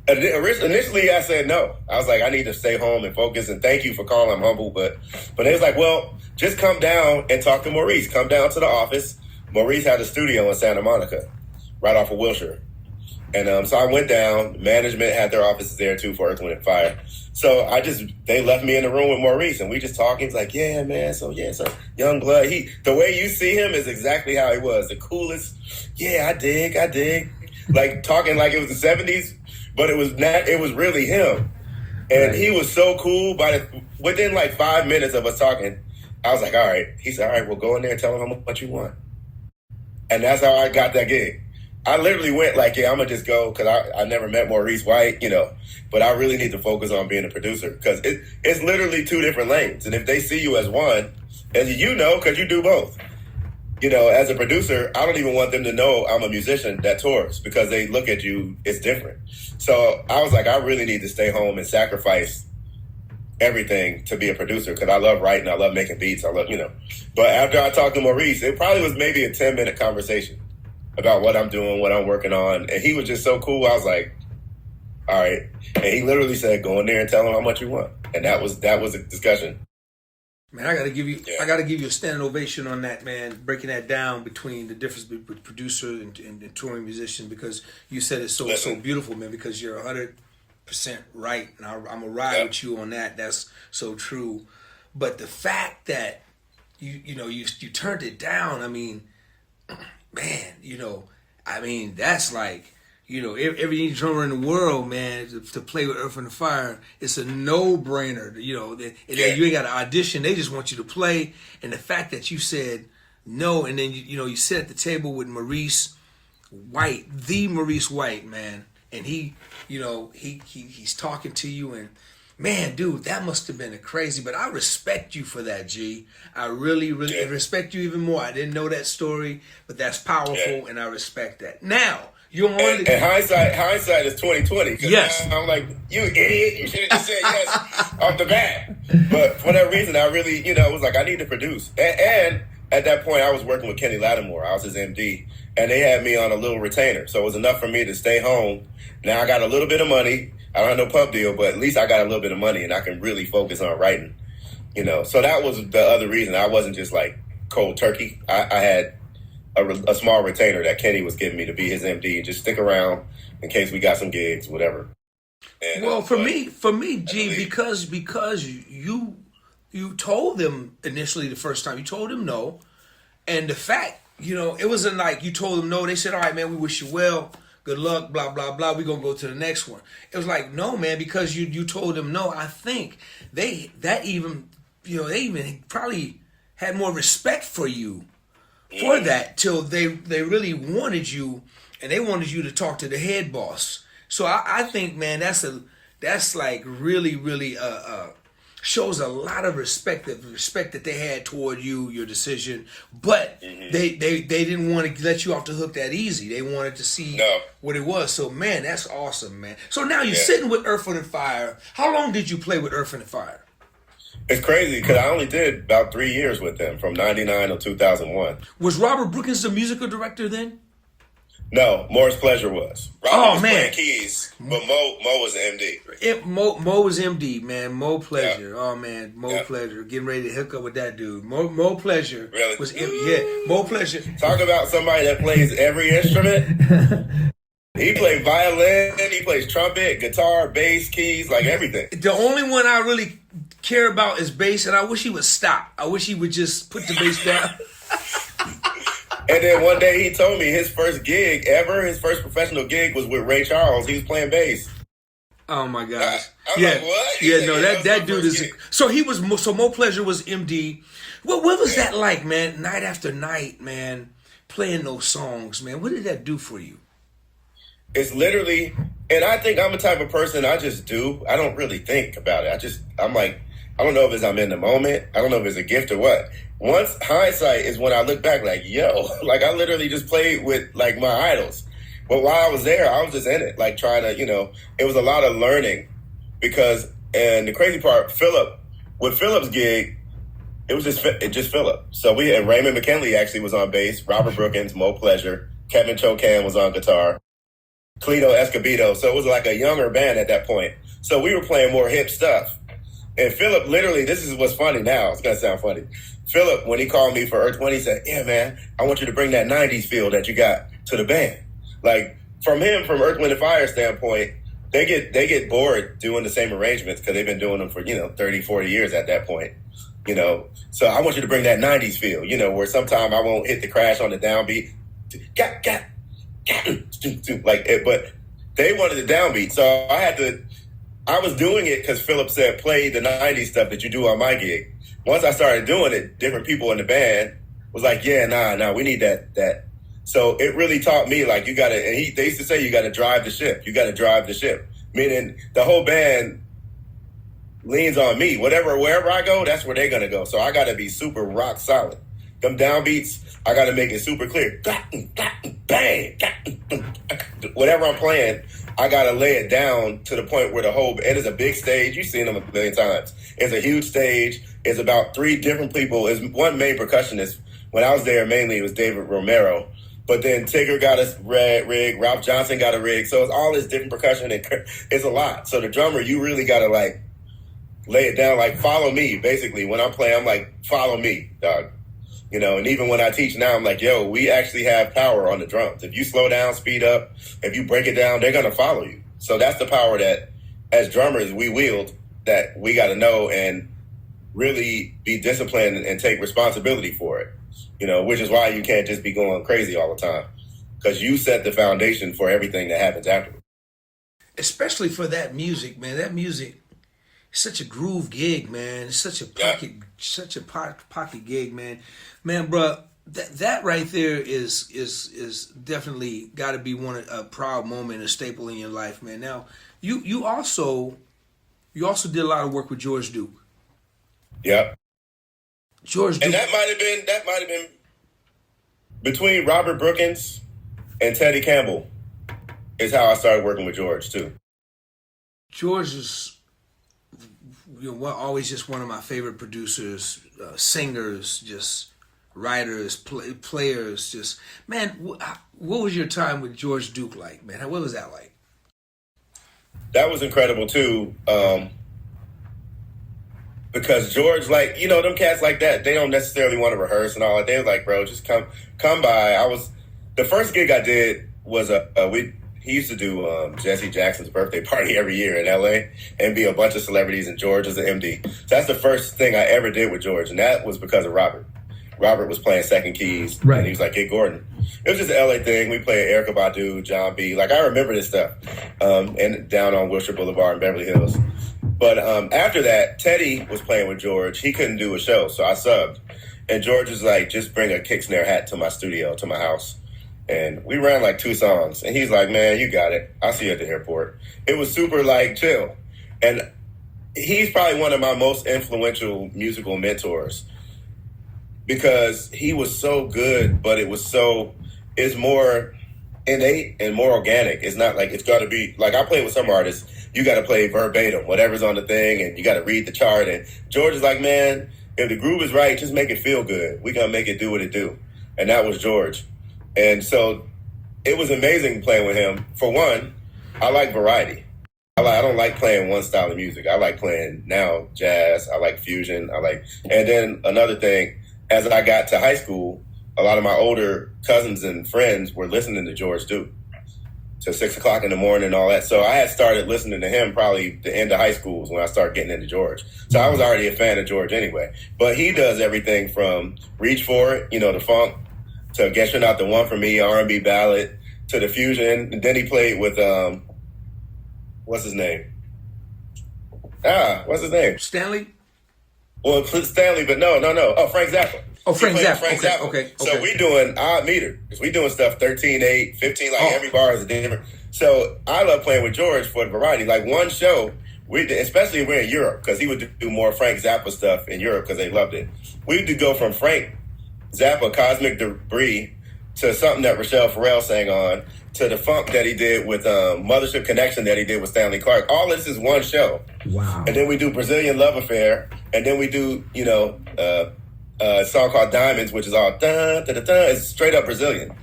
initially, I said no. I was like, I need to stay home and focus, and thank you for calling. I'm humble. But they was like, well, just come down and talk to Maurice. Come down to the office. Maurice had a studio in Santa Monica, right off of Wilshire. And so I went down. Management had their offices there too for Earth, Wind, and Fire. So they left me in the room with Maurice, and we just talking. He's like, yeah, man. So young blood. The way you see him is exactly how he was. The coolest. Yeah, I dig. Like talking like it was the 70s, but it was not. It was really him, and he was so cool. Within like 5 minutes of us talking, I was like, all right. He said, all right, well, go in there and tell him how much you want. And that's how I got that gig. I literally went like, I'm going to just go because I never met Maurice White, but I really need to focus on being a producer because it's literally 2 different lanes. And if they see you as one, as because you do both, as a producer, I don't even want them to know I'm a musician that tours because they look at you, it's different. So I was like, I really need to stay home and sacrifice everything to be a producer because I love writing, I love making beats, I love, But after I talked to Maurice, it probably was maybe a 10-minute conversation about what I'm doing, what I'm working on. And he was just so cool. I was like, all right. And he literally said, go in there and tell him how much you want. And that was a discussion. Man, I gotta give you a standing ovation on that, man, breaking that down between the difference between producer and touring musician, because you said it so beautiful, man, because you're 100% right. And I'm gonna ride with you on that. That's so true. But the fact that you turned it down, I mean, man, that's like, every drummer in the world, man, to play with Earth, Wind, and Fire, it's a no-brainer. You ain't got to audition. They just want you to play. And the fact that you said no, and then, you sit at the table with Maurice White, the Maurice White, man, and he's talking to you, and man, dude, that must have been crazy. But I respect you for that, G. I really, really respect you even more. I didn't know that story, but that's powerful, and I respect that. Now, you're on and hindsight is 20/20. Yes. I'm like, you idiot. You should have just said yes off the bat. But for that reason, I really, it was like, I need to produce. And at that point, I was working with Kenny Lattimore. I was his MD. And they had me on a little retainer. So it was enough for me to stay home. Now I got a little bit of money. I don't have no pub deal, but at least I got a little bit of money and I can really focus on writing, So that was the other reason. I wasn't just like cold turkey. I had a small retainer that Kenny was giving me to be his MD and just stick around in case we got some gigs, whatever. And, well, for me, G, because you told them initially the first time, you told them no, and the fact, it wasn't like you told them no. They said, all right, man, we wish you well. Good luck, blah, blah, blah. We're going to go to the next one. It was like, no, man, because you told them no. I think they even probably had more respect for you for that till they really wanted you, and they wanted you to talk to the head boss. So I think, man, that's like really, really shows a lot of respect that they had toward you, your decision. But they didn't want to let you off the hook that easy. They wanted to see what it was. So, man, that's awesome, man. So now you're sitting with Earth, Wind & Fire. How long did you play with Earth, Wind & Fire? It's crazy because I only did about 3 years with them from 99 to 2001. Was Robert Brookins the musical director then? No, Morris Pleasure was. Robert was man. playing keys, but Mo was the MD. Mo was MD, man. Mo Pleasure. Yeah. Oh, man. Mo Pleasure. Getting ready to hook up with that dude. Mo Pleasure really? Was MD. Yeah, Mo Pleasure. Talk about somebody that plays every instrument. He played violin, he plays trumpet, guitar, bass, keys, like everything. The only one I really care about is bass, and I wish he would stop. I wish he would just put the bass down. And then one day he told me his first gig ever, his first professional gig was with Ray Charles. He was playing bass. Oh my gosh! I'm like, what? Yeah, no, that dude is. So he was. So Mo Pleasure was MD. What was that like, man? Night after night, man, playing those songs, man. What did that do for you? It's literally, and I think I'm the type of person I just do. I don't really think about it. I'm like, I don't know if it's I'm in the moment. I don't know if it's a gift or what. Once hindsight is when I look back like, yo, like I literally just played with like my idols. But while I was there, I was just in it, like trying to, it was a lot of learning because, and the crazy part, with Philip's gig, it was just Philip. So and Raymond McKinley actually was on bass, Robert Brookins, Mo Pleasure, Kevin Chocan was on guitar, Cleto Escobedo. So it was like a younger band at that point. So we were playing more hip stuff. And Philip, literally, this is what's funny now. It's going to sound funny. Philip, when he called me for Earth Wind, he said, yeah, man, I want you to bring that 90s feel that you got to the band. Like, from Earth, Wind & Fire standpoint, they get bored doing the same arrangements because they've been doing them for, 30, 40 years at that point. So I want you to bring that 90s feel, where sometime I won't hit the crash on the downbeat. Like it, but they wanted the downbeat. So I was doing it because Philip said, play the 90s stuff that you do on my gig. Once I started doing it, different people in the band was like, yeah, nah, we need that. So it really taught me, like, you got to, and they used to say, you got to drive the ship. You got to drive the ship. Meaning the whole band leans on me. Wherever I go, that's where they're going to go. So I got to be super rock solid. Them downbeats, I got to make it super clear. Bang! Whatever I'm playing, I got to lay it down to the point where it is a big stage. You've seen them a million times. It's a huge stage. It's about 3 different people. It's one main percussionist. When I was there, mainly it was David Romero. But then Tigger got a rig, Ralph Johnson got a rig. So it's all this different percussion. And it's a lot. So the drummer, you really got to like lay it down, like follow me. Basically, when I'm playing, I'm like, follow me, dog. And even when I teach now, I'm like, yo, we actually have power on the drums. If you slow down, speed up, if you break it down, they're going to follow you. So that's the power that as drummers we wield that we got to know and really be disciplined and take responsibility for it. Which is why you can't just be going crazy all the time because you set the foundation for everything that happens afterwards. Especially for that music, man. That music is such a groove gig, man. It's such a pocket gig, man. Man, bro, that right there is definitely got to be a proud moment, a staple in your life, man. Now, you also did a lot of work with George Duke. Yep. George Duke. And that might have been between Robert Brookins and Teddy Campbell is how I started working with George too. George is always just one of my favorite producers, singers, just writers, players. Just man, what was your time with George Duke like, man? What was that like? that was incredible too. Because George, like, you know, them cats like that, they don't necessarily want to rehearse and all that. They was like, bro, just come by. The first gig I did was he used to do Jesse Jackson's birthday party every year in LA and be a bunch of celebrities, and George was the MD. So that's the first thing I ever did with George, and that was because of Robert. Robert was playing second keys, right. And he was like, "Hey, Gordon." It was just an LA thing. We played Erykah Badu, John B. Like, I remember this stuff, and down on Wilshire Boulevard in Beverly Hills. But after that, Teddy was playing with George. He couldn't do a show, so I subbed. And George was like, just bring a kick snare hat to my studio, to my house. And we ran like 2 songs. And he's like, man, you got it. I'll see you at the airport. It was super like chill. And he's probably one of my most influential musical mentors because he was so good, but it's more innate and more organic. It's not like it's got to be, like I play with some artists, you got to play verbatim, whatever's on the thing, and you got to read the chart. And George is like, man, if the groove is right, just make it feel good. We're going to make it do what it do. And that was George. And so it was amazing playing with him. For one, I like variety. I don't like playing one style of music. I like playing now jazz. I like fusion. And then another thing, as I got to high school, a lot of my older cousins and friends were listening to George Duke till 6 o'clock in the morning and all that. So I had started listening to him probably the end of high school was when I started getting into George. So I was already a fan of George anyway. But he does everything from Reach For It, you know, the funk, to Guess You're Not the One for Me, R&B ballad, to the fusion. And then he played with, what's his name? What's his name? Stanley? Well, Stanley, but no. Oh, Frank Zappa. Oh, Frank Zappa. Okay. So we doing odd meter. Because we doing stuff 13/8, 15, like every bar is a different. So I love playing with George for the variety. Like one show, especially if we're in Europe, because he would do more Frank Zappa stuff in Europe because they loved it. We would go from Frank Zappa, Cosmic Debris, to something that Rochelle Farrell sang on, to the funk that he did with Mothership Connection that he did with Stanley Clarke. All this is one show. Wow. And then we do Brazilian Love Affair, and then we do, you know, a song called Diamonds, which is all da-da-da-da. It's straight up Brazilian.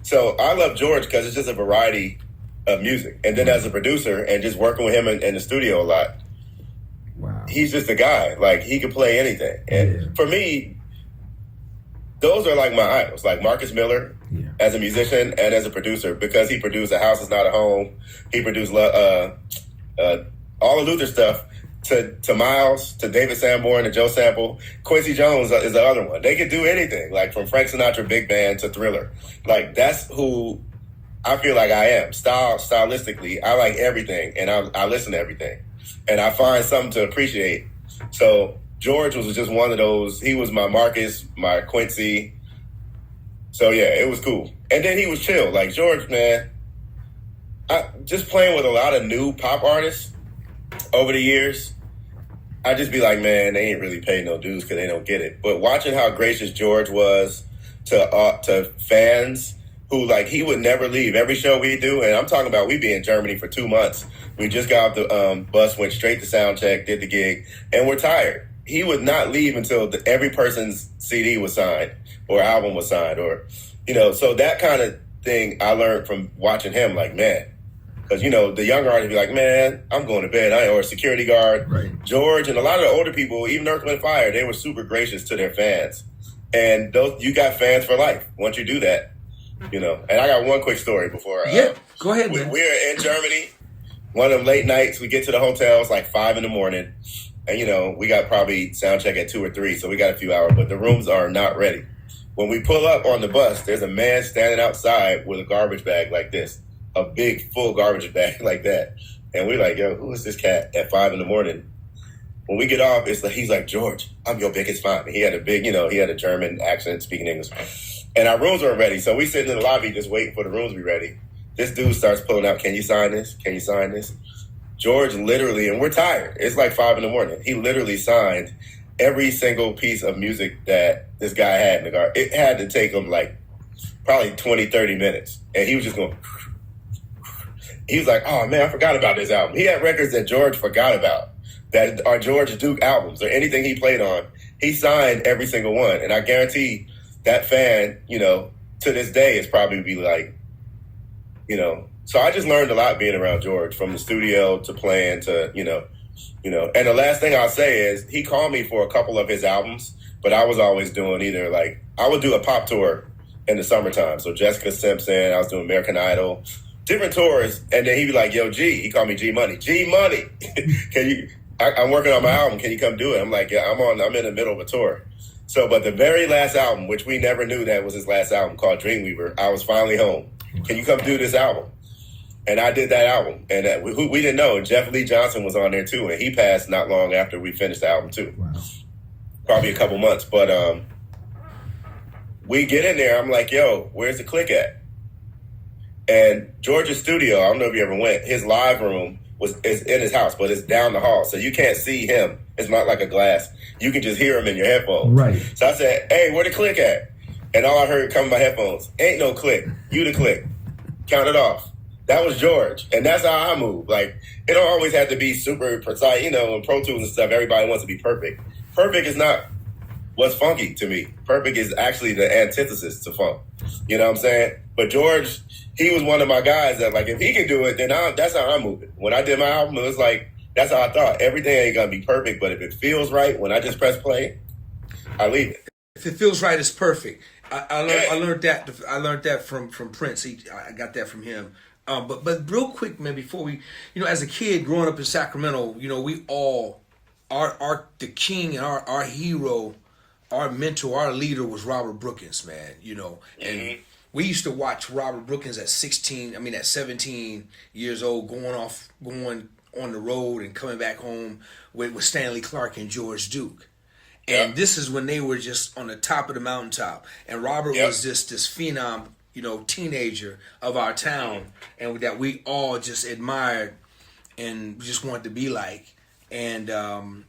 So I love George because it's just a variety of music. And then as a producer and just working with him in the studio a lot, wow, he's just a guy. Like, he could play anything. And for me, those are like my idols, like Marcus Miller as a musician and as a producer, because he produced A House Is Not a Home. He produced all the Luther stuff to Miles, to David Sanborn, to Joe Sample. Quincy Jones is the other one. They could do anything, like from Frank Sinatra Big Band to Thriller. Like, that's who I feel like I am. Stylistically, I like everything, and I listen to everything. And I find something to appreciate. So George was just one of those. He was my Marcus, my Quincy. So yeah, it was cool. And then he was chill. Like George, man, just playing with a lot of new pop artists over the years, I just be like, man, they ain't really paid no dues because they don't get it. But watching how gracious George was to fans who, like, he would never leave. Every show we do, and I'm talking about we be in Germany for 2 months. We just got off the bus, went straight to sound check, did the gig, and we're tired. He would not leave until every person's CD was signed or album was signed, or, you know, so that kind of thing I learned from watching him, like, man. Because, you know, the younger artists be like, man, I'm going to bed. Or a security guard. Right. George and a lot of the older people, even Earth, Wind & Fire, they were super gracious to their fans. And you got fans for life once you do that, you know. And I got one quick story before. Go ahead, man. We're in Germany. One of them late nights, we get to the hotel, it's like 5 a.m. And, you know, we got probably sound check at 2 or 3, so we got a few hours, but the rooms are not ready. When we pull up on the bus, there's a man standing outside with a garbage bag like this. A big full garbage bag like that. And we're like, yo, who is this cat at 5 a.m? When we get off, it's like, he's like, George, I'm your biggest fan. He had he had a German accent, speaking English. And our rooms weren't ready. So we sitting in the lobby just waiting for the rooms to be ready. This dude starts pulling out, can you sign this? Can you sign this? George literally, and we're tired. It's like 5 a.m. He literally signed every single piece of music that this guy had in the car. It had to take him like probably 20, 30 minutes. And he was just going, he was like, oh man, I forgot about this album. He had records that George forgot about, that are George Duke albums or anything he played on. He signed every single one. And I guarantee that fan, you know, to this day is probably be like, you know, So I just learned a lot being around George, from the studio to playing to, and the last thing I'll say is he called me for a couple of his albums, but I was always doing either like, I would do a pop tour in the summertime. So Jessica Simpson, I was doing American Idol, different tours. And then he'd be like, yo, G, he called me G Money. G Money, I'm working on my album. Can you come do it? I'm like, yeah, I'm in the middle of a tour. So, but the very last album, which we never knew that was his last album, called Dreamweaver, I was finally home. Can you come do this album? And I did that album. And we didn't know. Jeff Lee Johnson was on there too. And he passed not long after we finished the album too. Wow. Probably a couple months. But we get in there. I'm like, yo, where's the click at? And George's studio, I don't know if you ever went, his live room is in his house, but it's down the hall. So you can't see him. It's not like a glass. You can just hear him in your headphones. Right. So I said, hey, where the click at? And all I heard come in my headphones, ain't no click. You the click. Count it off. That was George. And that's how I move. Like, it don't always have to be super precise. In Pro Tools and stuff, everybody wants to be perfect. Perfect is not what's funky to me. Perfect is actually the antithesis to funk. You know what I'm saying? But George, he was one of my guys that, like, if he can do it, then that's how I'm moving. When I did my album, it was like, that's how I thought. Everything ain't going to be perfect, but if it feels right, when I just press play, I leave it. If it feels right, it's perfect. I learned that. I learned that from Prince. I got that from him. But real quick, man, before we, as a kid growing up in Sacramento, we all, the king and our hero, our mentor, our leader was Robert Brookins, man. And we used to watch Robert Brookins at 17 years old, going on the road and coming back home with Stanley Clarke and George Duke. And this is when they were just on the top of the mountaintop. And Robert was just this phenom, teenager of our town, and that we all just admired and just wanted to be like. And, and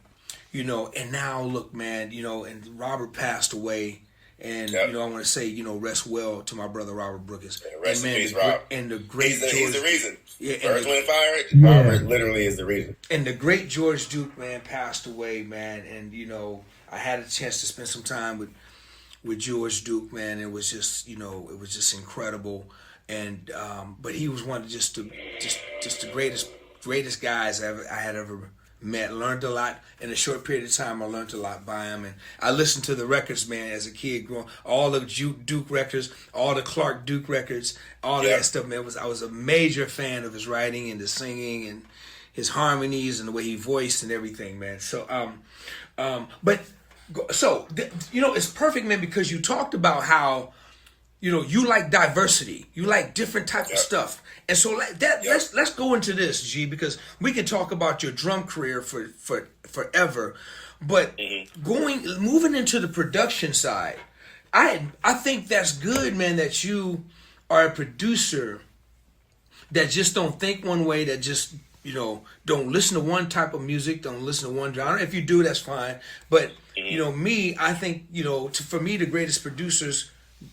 now look, man, and Robert passed away. And, I want to say, rest well to my brother, Robert Brookins. Yeah, rest in peace, Rob. Rob. And the great he's the reason. Yeah, Earth, Wind, Fire, Robert literally is the reason. And the great George Duke, man, passed away, man. And, I had a chance to spend some time with George Duke, man. It was just, it was just incredible. And, but he was one of just the greatest guys I had ever met. Learned a lot in a short period of time. I learned a lot by him, and I listened to the records, man, as a kid growing. All the Duke records, all the Clark Duke records, all that stuff, man. I was a major fan of his writing and the singing and his harmonies and the way he voiced and everything, man. So, it's perfect, man, because you talked about how, you like diversity, you like different types of stuff, and so let's go into this, G, because we can talk about your drum career for forever, but moving into the production side, I think that's good, man, that you are a producer that just don't think one way, that just don't listen to one type of music, don't listen to one genre. If you do, that's fine, but me, I think for me, the greatest producers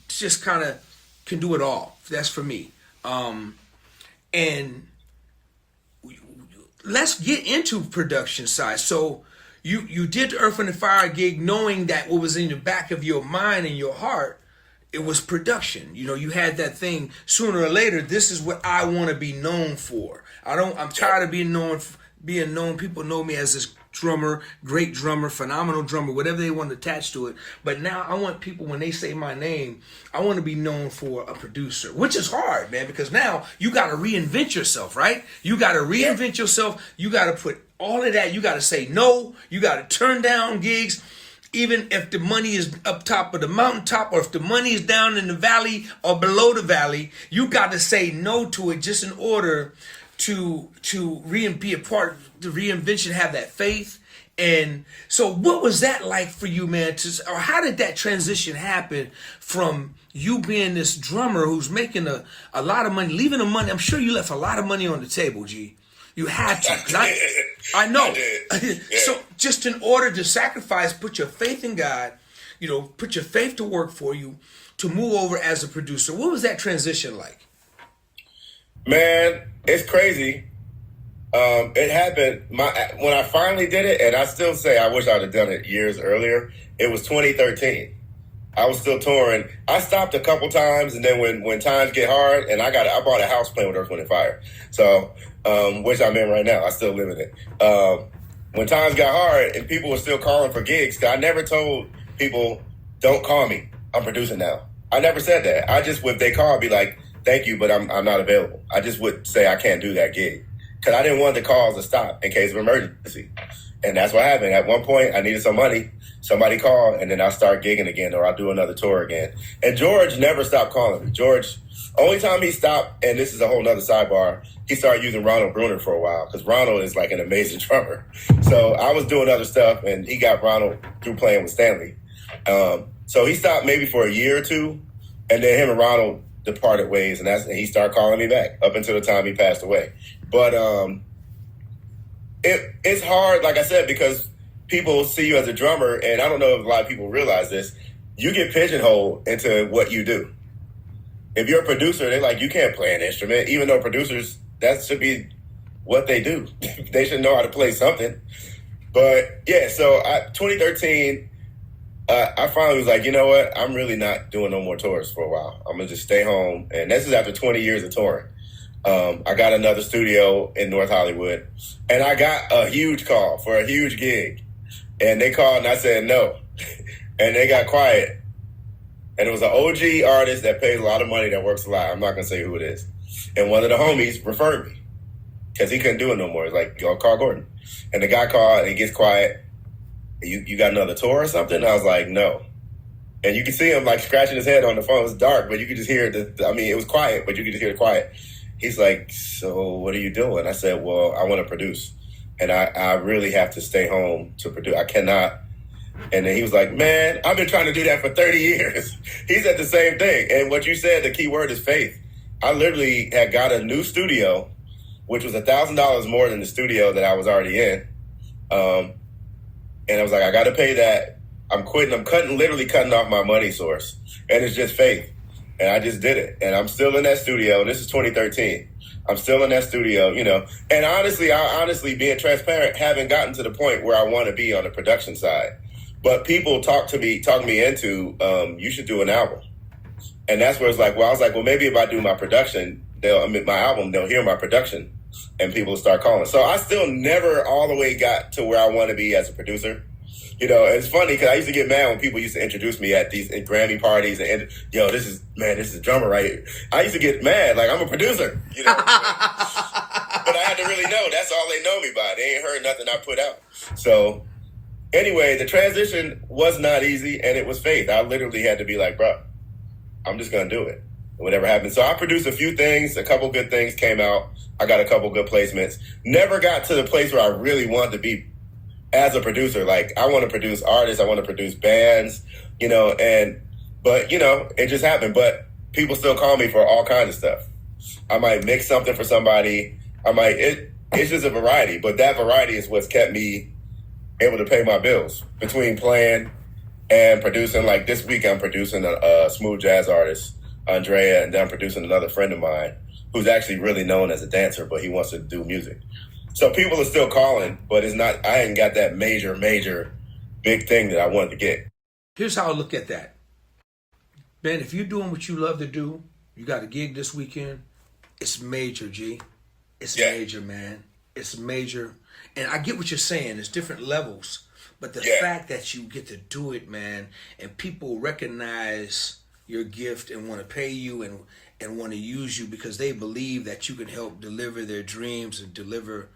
just kind of can do it all. That's for me. And let's get into production side. So you did the Earth, Wind & Fire gig knowing that what was in the back of your mind and your heart, it was production. You had that thing, sooner or later, this is what I want to be known for. I'm tired of being known. People know me as this drummer, great drummer, phenomenal drummer, whatever they want to attach to it. But now I want people, when they say my name, I want to be known for a producer, which is hard, man, because now you got to reinvent yourself, right? You got to reinvent yourself. You got to put all of that. You got to say no. You got to turn down gigs, even if the money is up top of the mountaintop, or if the money is down in the valley or below the valley. You got to say no to it just in order to be a part of the reinvention, have that faith. And so what was that like for you, man? Or how did that transition happen from you being this drummer who's making a lot of money, leaving the money? I'm sure you left a lot of money on the table, G. You had to. I know. I did. Yeah. So just in order to sacrifice, put your faith in God, put your faith to work for you to move over as a producer. What was that transition like? Man, it's crazy. It happened when I finally did it, and I still say I wish I'd have done it years earlier. It was 2013. I was still touring. I stopped a couple times, and then when times get hard, and I bought a house playing with Earth, Wind and Fire. So, which I'm in right now. I still live in it. When times got hard and people were still calling for gigs, 'cause I never told people, don't call me, I'm producing now. I never said that. I just, if they call, I'd be like, thank you, but I'm not available. I just would say I can't do that gig. Because I didn't want the calls to stop in case of emergency. And that's what happened. At one point, I needed some money. Somebody called, and then I'll start gigging again, or I'll do another tour again. And George never stopped calling me. George, only time he stopped, and this is a whole nother sidebar, he started using Ronald Bruner for a while, because Ronald is like an amazing drummer. So I was doing other stuff, and he got Ronald through playing with Stanley. So he stopped maybe for a year or two, and then him and Ronald departed ways, and he started calling me back up until the time he passed away. But it's hard, like I said, because people see you as a drummer, and I don't know if a lot of people realize this, you get pigeonholed into what you do. If you're a producer, they're like, you can't play an instrument, even though producers, that should be what they do. They should know how to play something. But yeah, so 2013, I finally was like, you know what? I'm really not doing no more tours for a while. I'm going to just stay home. And this is after 20 years of touring. I got another studio in North Hollywood, and I got a huge call for a huge gig. And they called, and I said no. And they got quiet. And it was an OG artist that pays a lot of money that works a lot. I'm not going to say who it is. And one of the homies referred me because he couldn't do it no more. He's like, yo, call Gordon. And the guy called, and he gets quiet. You got another tour or something? And I was like, no. And you could see him like scratching his head on the phone. It was dark, but you could just hear it was quiet, but you could just hear it quiet. He's like, so what are you doing? I said, well, I want to produce. And I really have to stay home to produce. I cannot. And then he was like, man, I've been trying to do that for 30 years. He said the same thing. And what you said, the key word is faith. I literally had got a new studio, which was $1,000 more than the studio that I was already in. And I was like, I got to pay that. I'm quitting. I'm literally cutting off my money source. And it's just faith. And I just did it. And I'm still in that studio. And this is 2013. I'm still in that studio, you know. And honestly, being transparent, haven't gotten to the point where I want to be on the production side. But people talk me into, you should do an album. And that's where it's like, well, I was like, well, maybe if I do my production, my album, they'll hear my production and people will start calling. So I still never all the way got to where I want to be as a producer. You know, it's funny because I used to get mad when people used to introduce me at these Grammy parties and, yo, this is a drummer right here. I used to get mad, like I'm a producer, you know. But I had to really know, that's all they know me by. They ain't heard nothing I put out. So anyway, the transition was not easy and it was faith. I literally had to be like, bro, I'm just going to do it. Whatever happens. So I produced a few things, a couple good things came out. I got a couple good placements. Never got to the place where I really wanted to be as a producer. Like, I want to produce artists, I want to produce bands, you know, but, you know, it just happened. But people still call me for all kinds of stuff. I might mix something for somebody. It's just a variety. But that variety is what's kept me able to pay my bills between playing and producing. Like this week, I'm producing a smooth jazz artist, Andrea, and then I'm producing another friend of mine who's actually really known as a dancer, but he wants to do music. So people are still calling, but I ain't got that major big thing that I wanted to get. Here's how I look at that. Ben, if you're doing what you love to do, you got a gig this weekend, it's major, G. It's major, man. It's major. And I get what you're saying. It's different levels. But the fact that you get to do it, man, and people recognize your gift and want to pay you and want to use you because they believe that you can help deliver their dreams and deliver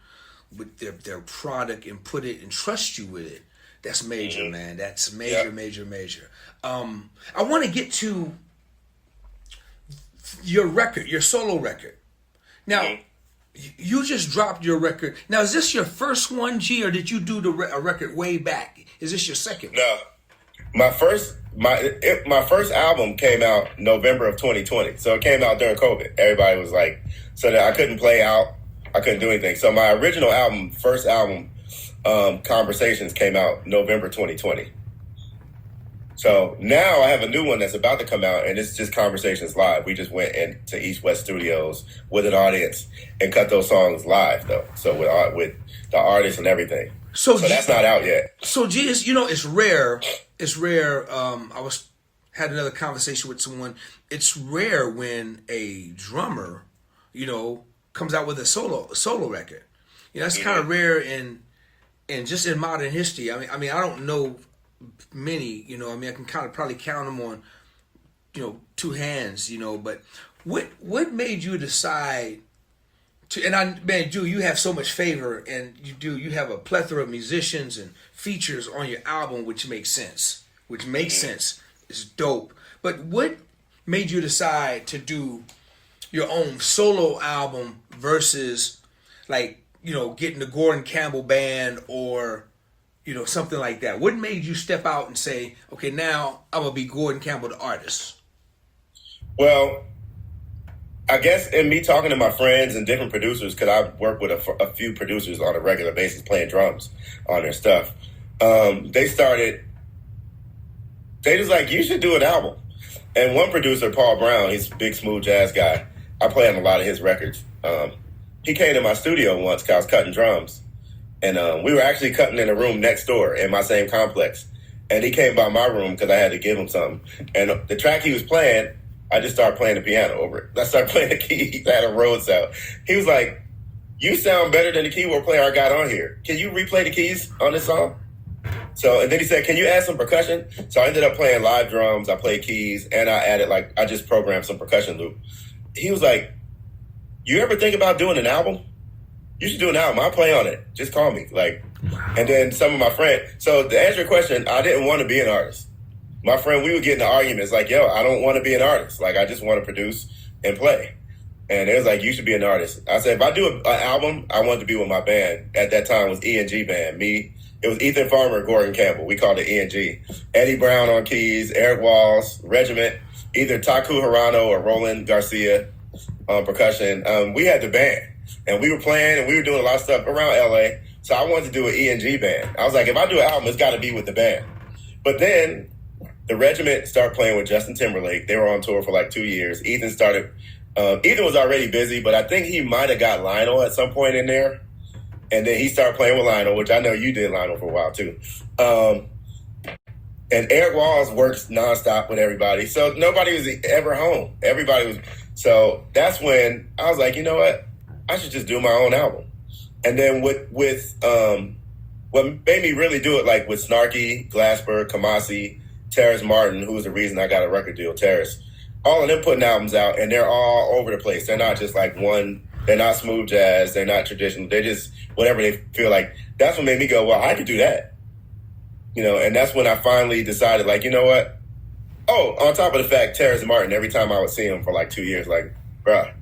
with their product and put it and trust you with it. That's major, man. That's major. I want to get to your record, your solo record. Now, you just dropped your record. Now, is this your first one, G, or did you do a record way back? Is this your second? No. My first album came out November of 2020. So it came out during COVID. Everybody was like, so that I couldn't play out. I couldn't do anything. So my original album, first album, Conversations, came out November 2020. So now I have a new one that's about to come out, and it's just Conversations Live. We just went into East West Studios with an audience and cut those songs live, though. So with the artists and everything. So that's not out yet. So, G, it's rare. It's rare. I was had another conversation with someone. It's rare when a drummer, comes out with a solo record. That's kind of rare in just in modern history. I mean, I don't know many. I can kind of probably count them on, two hands. But what made you decide to? And Drew, you have so much favor, and you have a plethora of musicians and features on your album, which makes sense. It's dope. But what made you decide to do your own solo album versus getting the Gorden Campbell band or something like that? What made you step out and say, okay, now I'm gonna be Gorden Campbell the artist? Well, I guess in me talking to my friends and different producers, because I work with a few producers on a regular basis playing drums on their stuff, they just like, you should do an album. And one producer, Paul Brown, he's a big smooth jazz guy. I play on a lot of his records. He came to my studio once because I was cutting drums. And we were actually cutting in a room next door in my same complex. And he came by my room because I had to give him something. And the track he was playing, I just started playing the piano over it. I started playing the keys. I had a Rhodes out. He was like, you sound better than the keyboard player I got on here. Can you replay the keys on this song? And then he said, can you add some percussion? So I ended up playing live drums. I played keys, and I added, I just programmed some percussion loop. He was like, you ever think about doing an album? You should do an album. I'll play on it. Just call me. Wow. And then some of my friends. So to answer your question, I didn't want to be an artist. My friend, we would get into arguments like, yo, I don't want to be an artist. I just want to produce and play. And it was like, you should be an artist. I said, if I do an album, I want to be with my band. At that time, it was E&G band. It was Ethan Farmer, Gorden Campbell. We called it E&G. Eddie Brown on keys, Eric Walls, Regiment, either Taku Hirano or Roland Garcia on percussion. We had the band, and we were playing, and we were doing a lot of stuff around LA. So I wanted to do an E&G band. I was like, if I do an album, it's got to be with the band. But then the Regiment started playing with Justin Timberlake. They were on tour for 2 years. Ethan was already busy, but I think he might have got Lionel at some point in there. And then he started playing with Lionel, which I know you did Lionel for a while too. And Eric Walls works nonstop with everybody. So nobody was ever home. Everybody was. So that's when I was like, you know what? I should just do my own album. And then with what made me really do it, with Snarky, Glassberg, Kamasi, Terrace Martin, who was the reason I got a record deal, Terrace. All of them putting albums out, and they're all over the place. They're not just one. They're not smooth jazz. They're not traditional. They're just whatever they feel like. That's what made me go, well, I could do that. And that's when I finally decided, you know what? Oh, on top of the fact, Terrace Martin, every time I would see him for 2 years, bruh,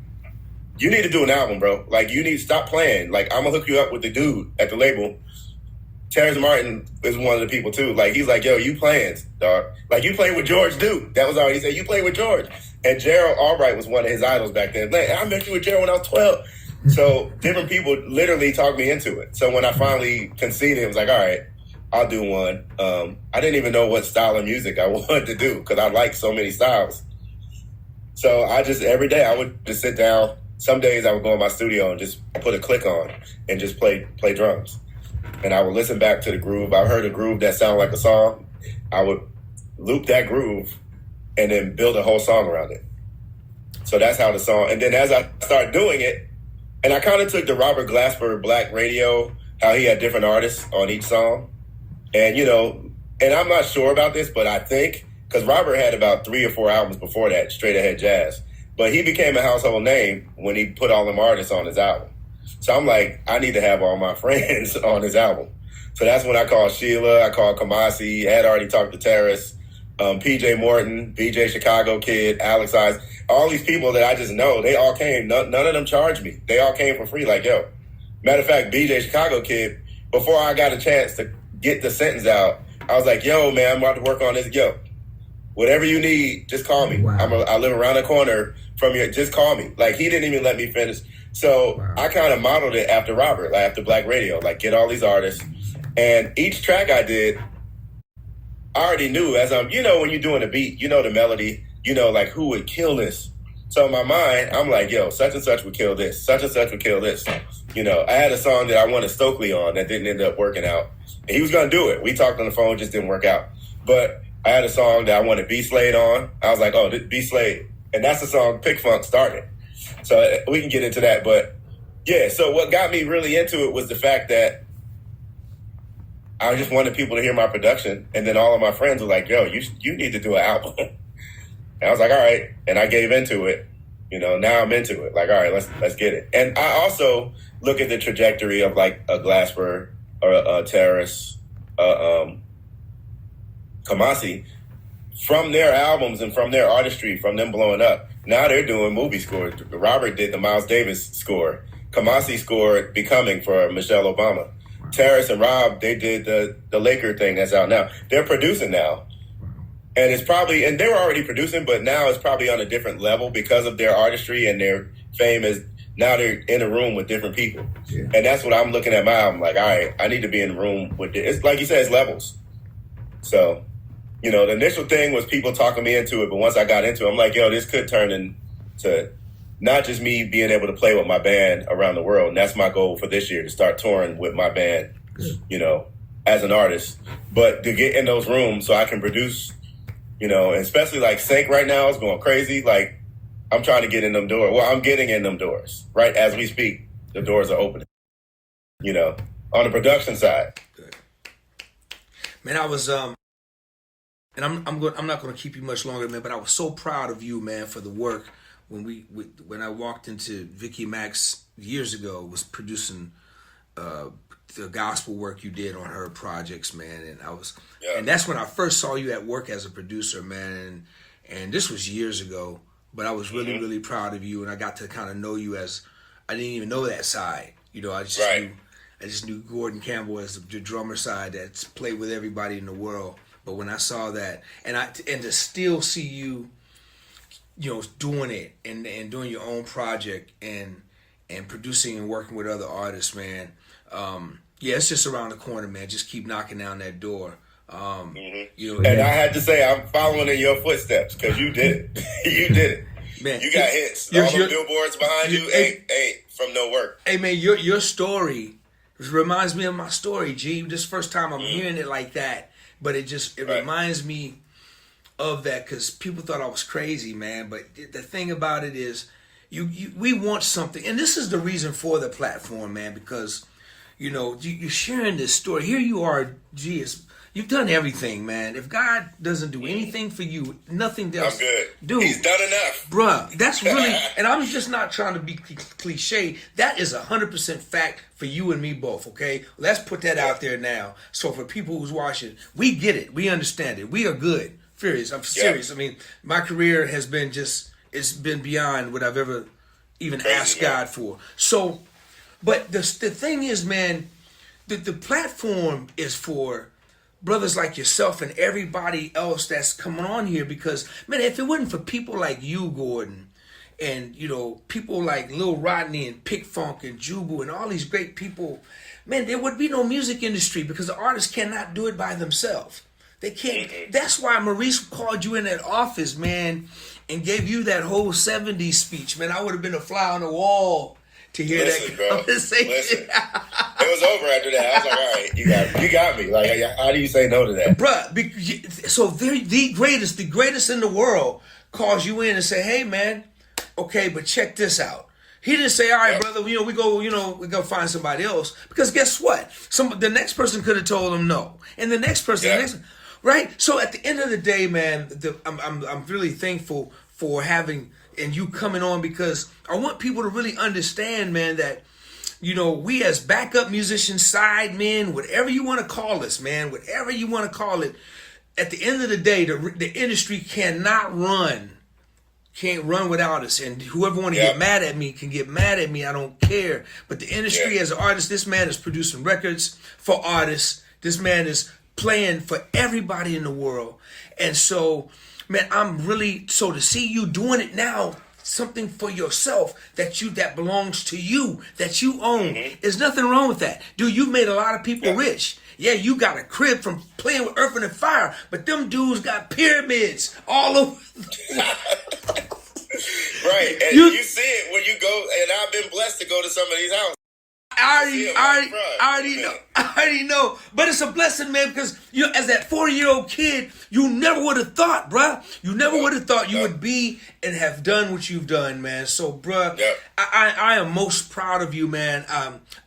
you need to do an album, bro. You need to stop playing. I'm going to hook you up with the dude at the label. Terrace Martin is one of the people, too. He's like, yo, you playing, dog. You playing with George Duke. That was all he said. You playing with George. And Gerald Albright was one of his idols back then. I met you with Gerald when I was 12. So different people literally talked me into it. So when I finally conceded, it was like, all right, I'll do one. I didn't even know what style of music I wanted to do because I like so many styles. So every day I would just sit down. Some days I would go in my studio and just put a click on and just play drums. And I would listen back to the groove. I heard a groove that sounded like a song. I would loop that groove and then build a whole song around it. So that's how the song, and then as I started doing it, and I kind of took the Robert Glasper Black Radio, how he had different artists on each song. And, and I'm not sure about this, but I think, because Robert had about 3 or 4 albums before that, straight ahead jazz. But he became a household name when he put all them artists on his album. So I'm like, I need to have all my friends on his album. So that's when I called Sheila, I called Kamasi, I had already talked to Terrace, PJ Morton, BJ Chicago Kid, Alex Eyes, all these people that I just know, they all came. None of them charged me. They all came for free. Yo, matter of fact, BJ Chicago Kid, before I got a chance to get the sentence out, I was like, yo, man, I'm about to work on this. Yo, whatever you need, just call me. Wow. I live around the corner from here. Just call me. He didn't even let me finish. So wow. I kind of modeled it after Robert, after Black Radio, get all these artists. And each track I did, I already knew as when you're doing a beat, the melody, who would kill this. So in my mind, I'm like, yo, such and such would kill this. Such and such would kill this. I had a song that I wanted Stokely on that didn't end up working out. And he was going to do it. We talked on the phone, just didn't work out. But I had a song that I wanted B Slade on. I was like, oh, B Slade. And that's the song Pick Funk started. So we can get into that. But yeah, so what got me really into it was the fact that I just wanted people to hear my production. And then all of my friends were like, yo, you need to do an album. And I was like, all right. And I gave into it. You know, now I'm into it. Like, all right, let's get it. And I also look at the trajectory of like a Glasper or a Terrace, Kamasi, from their albums and from their artistry, from them blowing up. Now they're doing movie scores. Robert did the Miles Davis score. Kamasi scored Becoming for Michelle Obama. Terrace and Rob, they did the Laker thing that's out now. They're producing now. And it's probably, and they were already producing, but now it's probably on a different level because of their artistry and their fame is now they're in a room with different people. Yeah. And that's what I'm looking at my album. Like, all right, I need to be in a room with it's like you said, it's levels. So, you know, the initial thing was people talking me into it, but once I got into it, I'm like, yo, this could turn into not just me being able to play with my band around the world. And that's my goal for this year, to start touring with my band, you know, as an artist. But to get in those rooms so I can produce, you know, and especially like Sync right now is going crazy. Like, I'm trying to get in them doors. Well, I'm getting in them doors. Right as we speak, the doors are opening, you know, on the production side. Good. Man, I was, and I'm not going to keep you much longer, man, but I was so proud of you, man, for the work. When I walked into Vicky Max years ago, was producing the gospel work you did on her projects, man, and and that's when I first saw you at work as a producer, man, and this was years ago, but I was really, really proud of you, and I got to kind of know you as, I didn't even know that side, you know, I just knew Gorden Campbell as the drummer side that's played with everybody in the world, but when I saw that, and to still see you, you know, doing it and doing your own project and producing and working with other artists, man. Yeah, it's just around the corner, man. Just keep knocking down that door. You know, and I had to say, I'm following in your footsteps because you did it. You did it. Man, you got hits. All the billboards behind you ain't from no work. Hey, man, your story reminds me of my story, G. This first time I'm hearing it like that, but it reminds me of that because people thought I was crazy, man. But the thing about it is, we want something, and this is the reason for the platform, man. Because you know you're sharing this story. Here you are, geez, you've done everything, man. If God doesn't do anything for you, nothing else. I'm good. Dude, He's done enough, bruh. That's really, and I'm just not trying to be cliche. That is 100% fact for you and me both. Okay, let's put that out there now. So for people who's watching, we get it. We understand it. We are good. I'm serious. I mean, my career has been it's been beyond what I've ever even asked God for. So, but the thing is, man, the platform is for brothers like yourself and everybody else that's coming on here because, man, if it wasn't for people like you, Gorden, and, you know, people like Lil Rodney and Pick Funk and Jubu and all these great people, man, there would be no music industry because the artists cannot do it by themselves. They can't. That's why Maurice called you in that office, man, and gave you that whole 70s speech, man. I would have been a fly on the wall to hear that conversation. Listen. It was over after that. I was like, all right, you got me. Like, how do you say no to that? Bruh, so the greatest in the world calls you in and say, hey, man, okay, but check this out. He didn't say, all right, brother, we go find somebody else. Because guess what? The next person could have told him no. And the next person, right? So at the end of the day, man, I'm really thankful for having and you coming on because I want people to really understand, man, that, you know, we as backup musicians, side men, whatever you want to call us, man, whatever you want to call it, at the end of the day, the industry can't run without us. And whoever want to get mad at me can get mad at me. I don't care. But the industry as an artist, this man is producing records for artists. This man is playing for everybody in the world. And so, man, so to see you doing it now, something for yourself that belongs to you, that you own, there's nothing wrong with that. Dude, you've made a lot of people rich. Yeah, you got a crib from playing with Earth, and Fire, but them dudes got pyramids all over. Right, and you see it when you go, and I've been blessed to go to some of these houses. I already know. But it's a blessing, man, because as that 4-year-old kid, you never would have thought, bruh. You never would have thought you would be and have done what you've done, man. So, bruh, I am most proud of you, man.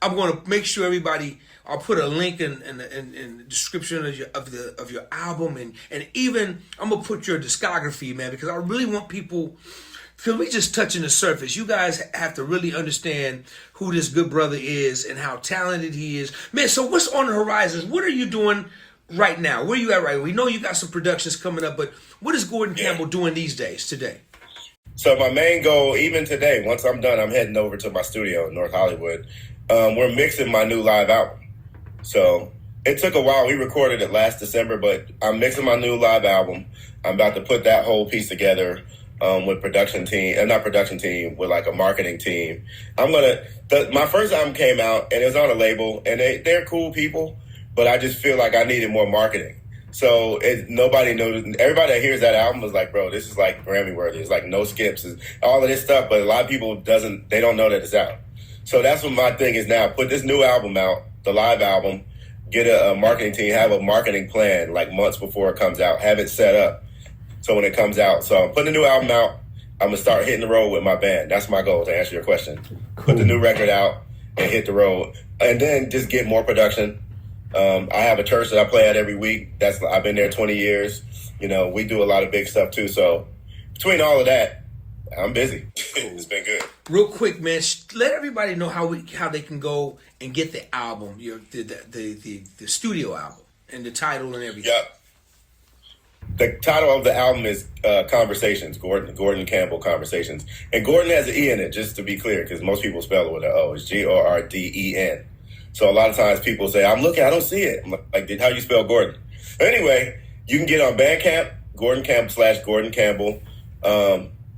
I'm going to make sure everybody. I'll put a link in the description of your album, and even I'm gonna put your discography, man, because I really want people. Because we just touching the surface. You guys have to really understand who this good brother is and how talented he is. Man, so what's on the horizons? What are you doing right now? Where you at right now? We know you got some productions coming up, but what is Gorden Campbell doing these days, today? So my main goal, even today, once I'm done, I'm heading over to my studio in North Hollywood. We're mixing my new live album. So it took a while. We recorded it last December, but I'm mixing my new live album. I'm about to put that whole piece together. With with like a marketing team. My first album came out and it was on a label, and they're cool people, but I just feel like I needed more marketing. So nobody knows. Everybody that hears that album is like, bro, this is like Grammy worthy. It's like no skips, all of this stuff. But a lot of people they don't know that it's out. So that's what my thing is now. Put this new album out, the live album, get a marketing team, have a marketing plan like months before it comes out, have it set up. So when it comes out, so I'm putting a new album out. I'm going to start hitting the road with my band. That's my goal, to answer your question. Cool. Put the new record out and hit the road. And then just get more production. I have a church that I play at every week. I've been there 20 years. We do a lot of big stuff too. So between all of that, I'm busy. It's been good. Real quick, man, let everybody know how they can go and get the album, the studio album, and the title and everything. Yep. The title of the album is Conversations, Gorden Campbell Conversations. And Gordon has an E in it, just to be clear, because most people spell it with an O. It's Gorden. So a lot of times people say, I don't see it. I'm like, how you spell Gordon? Anyway, you can get on Bandcamp, Gorden Campbell /Gorden Campbell.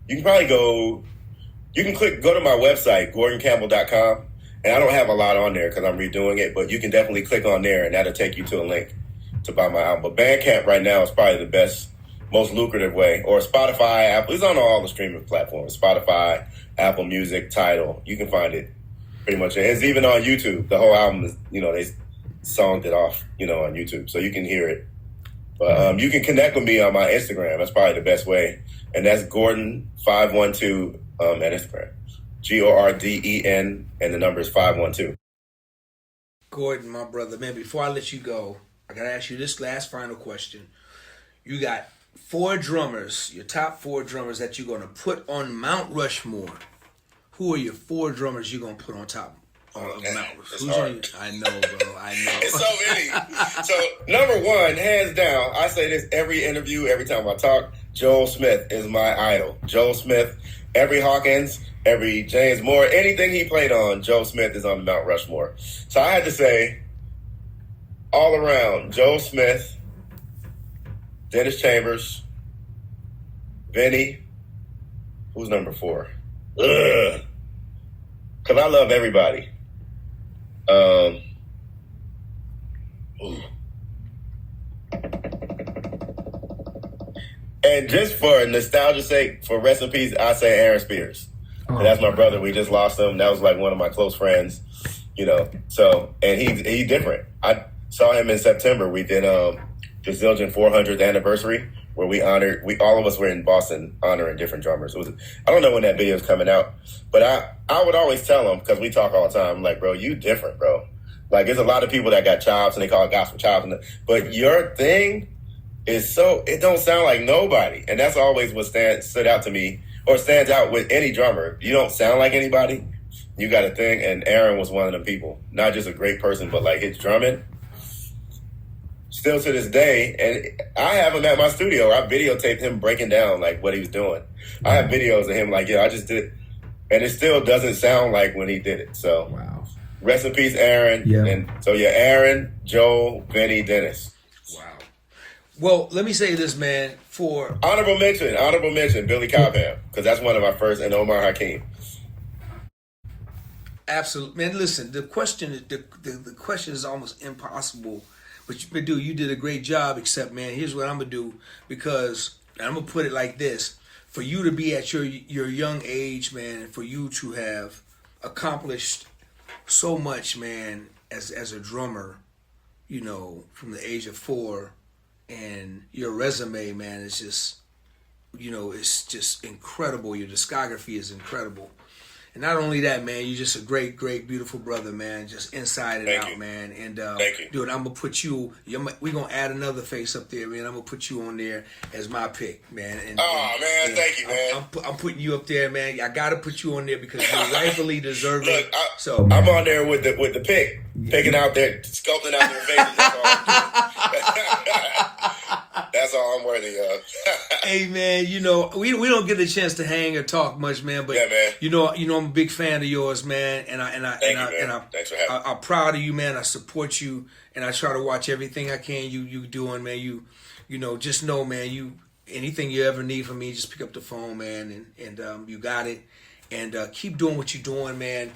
You can probably go to my website, GordenCampbell.com. And I don't have a lot on there because I'm redoing it, but you can definitely click on there and that'll take you to a link to buy my album. But Bandcamp right now is probably the best, most lucrative way. Or Spotify, Apple. It's on all the streaming platforms. Spotify, Apple Music, Tidal. You can find it pretty much. It's even on YouTube. The whole album is, they songed it off, on YouTube. So you can hear it. But you can connect with me on my Instagram. That's probably the best way. And that's Gorden512 at Instagram. Gorden, and the number is 512. Gorden, my brother, man, before I let you go, I got to ask you this last final question. You got 4 drummers, your top 4 drummers that you're going to put on Mount Rushmore. Who are your 4 drummers you're going to put on top of Mount Rushmore? I know, bro. I know. It's so many. So, number 1, hands down, I say this every interview, every time I talk, Joel Smith is my idol. Joel Smith, every Hawkins, every James Moore, anything he played on, Joel Smith is on the Mount Rushmore. So I had to say, all around, Joel Smith, Dennis Chambers, Vinny, who's number 4? Because I love everybody. And just for nostalgia's sake, for rest in peace, I say Aaron Spears. That's my brother. We just lost him. That was like one of my close friends, So, and he's different. I saw him in September. We did the Zildjian 400th anniversary where all of us were in Boston honoring different drummers. I don't know when that video is coming out, but I would always tell him, because we talk all the time, I'm like, bro, you different, bro. Like, there's a lot of people that got chops and they call it gospel chops, but your thing is it don't sound like nobody. And that's always what stood out to me, or stands out with any drummer. You don't sound like anybody. You got a thing, and Aaron was one of them people. Not just a great person, but like his drumming, still to this day, and I have him at my studio. I videotaped him breaking down like what he was doing. I have videos of him like, I just did, and it still doesn't sound like when he did it. So, wow. Rest in peace, Aaron. Yeah. And so, Aaron, Joel, Vinny, Dennis. Wow. Well, let me say this, man. For honorable mention, Billy Cobham, because that's one of my first, and Omar Hakeem. Absolutely, man. Listen, the question is almost impossible. But dude, you did a great job. Except, man, here's what I'm gonna do, because I'm gonna put it like this: for you to be at your young age, man, for you to have accomplished so much, man, as a drummer, from the age of 4, and your resume, man, is just, it's just incredible. Your discography is incredible. And not only that, man, you're just a great, great, beautiful brother, man. Just inside and out, man. And Thank you. Dude, I'm gonna put you. We're gonna add another face up there, man. I'm gonna put you on there as my pick, man. Man, thank you, man. I'm putting you up there, man. I gotta put you on there because you rightfully deserve it. Look, So I'm on there with the pick, picking out their, sculpting out their faces. That's all I'm doing. That's all I'm worthy of. Hey, man, we don't get a chance to hang or talk much, man. But yeah, man. I'm a big fan of yours, man. Thanks for having me. I'm proud of you, man. I support you, and I try to watch everything I can you doing, man. Just know, man. Anything you ever need from me, just pick up the phone, man, and you got it. And keep doing what you're doing, man.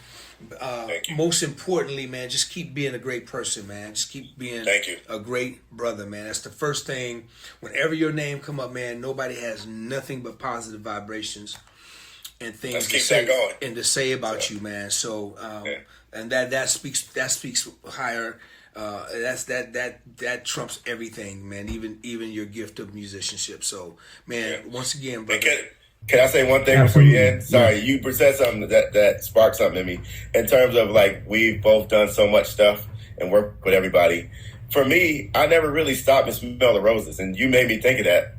Most importantly, man, just keep being a great person, man. Just keep being a great brother, man. That's the first thing. Whenever your name come up, man, nobody has nothing but positive vibrations and things to say about you, man. So, and that speaks higher. That trumps everything, man. Even your gift of musicianship. So, man, once again, brother. Can I say one thing before you end? Sorry, you said something that sparked something in me. In terms of, like, we've both done so much stuff and work with everybody. For me, I never really stopped and smell the roses, and you made me think of that.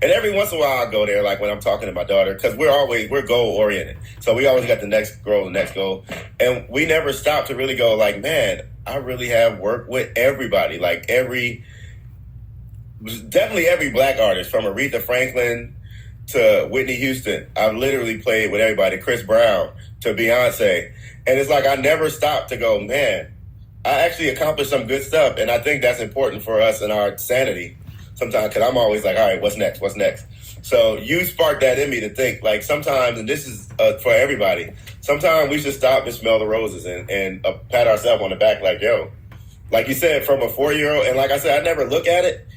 And every once in a while I go there, like when I'm talking to my daughter, because we're goal-oriented. So we always got the next goal. And we never stop to really go, like, man, I really have worked with everybody. Like, definitely every black artist, from Aretha Franklin to Whitney Houston. I've literally played with everybody, Chris Brown to Beyonce. And it's like I never stopped to go, man, I actually accomplished some good stuff. And I think that's important for us in our sanity sometimes, because I'm always like, all right, what's next? So you sparked that in me to think, like, sometimes, and this is for everybody, sometimes we should stop and smell the roses and pat ourselves on the back like, yo, like you said, from a 4-year-old. And like I said, I never look at it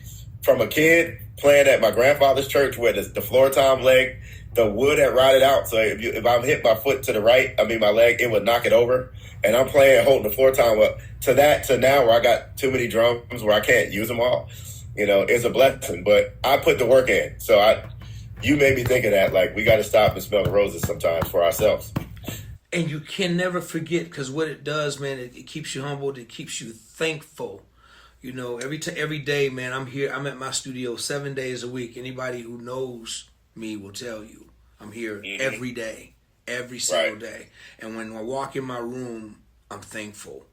from a kid playing at my grandfather's church where the floor tom leg, the wood had rotted out. So if I'm hit my foot to the right, my leg, it would knock it over. And I'm playing, holding the floor tom up to now where I got too many drums where I can't use them all. It's a blessing, but I put the work in. So you made me think of that. Like, we got to stop and smell the roses sometimes for ourselves. And you can never forget, because what it does, man, it keeps you humbled. It keeps you thankful. Every day, man, I'm here. I'm at my studio 7 days a week. Anybody who knows me will tell you I'm here every day, every single day. And when I walk in my room, I'm thankful.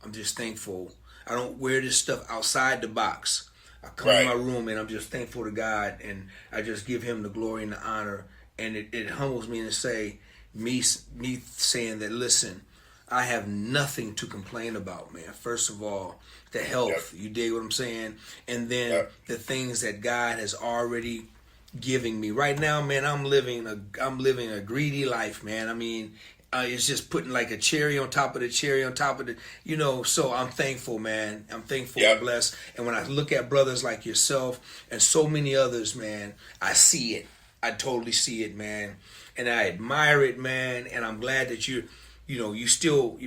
I'm just thankful. I don't wear this stuff outside the box. I come in my room and I'm just thankful to God, and I just give Him the glory and the honor. And it humbles me to say, me saying that, listen, I have nothing to complain about, man. First of all, the health, you dig what I'm saying? And then the things that God has already giving me. Right now, man, I'm living a greedy life, man. It's just putting like a cherry on top of the cherry on top of the, so I'm thankful, man. I'm thankful and blessed. And when I look at brothers like yourself and so many others, man, I see it. I totally see it, man. And I admire it, man. And I'm glad that you still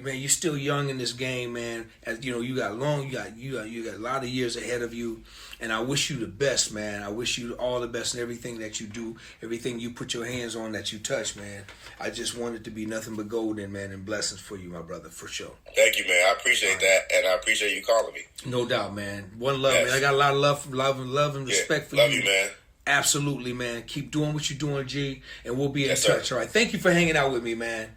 young in this game, man. As you got a lot of years ahead of you, and I wish you the best, man. I wish you all the best in everything that you do, everything you put your hands on, that you touch, man. I just want it to be nothing but golden, man, and blessings for you, my brother, for sure. Thank you, man. I appreciate that, and I appreciate you calling me. No doubt, man. One love, man. I got a lot of love and respect for you. Love you, man. Absolutely, man. Keep doing what you're doing, G, and we'll be in touch. All right. Thank you for hanging out with me, man.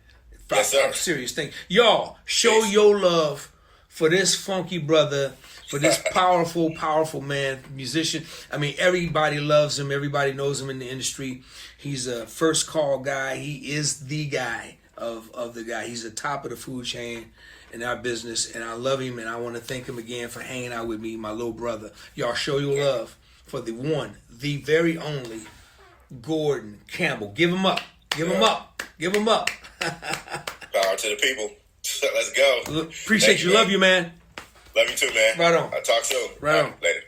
Yes, sir. Serious thing. Y'all, show your love for this funky brother, for this powerful man, musician. Everybody loves him. Everybody knows him in the industry. He's a first call guy. He is the guy of the guy. He's the top of the food chain in our business, and I love him, and I want to thank him again for hanging out with me, my little brother. Y'all show your love for the one, the very only Gorden Campbell. Give him up. Give him up. Give him up. Power to the people. Let's go. Appreciate you. Love you, man. Love you too, man. Right on. I'll talk soon. Right on. Later.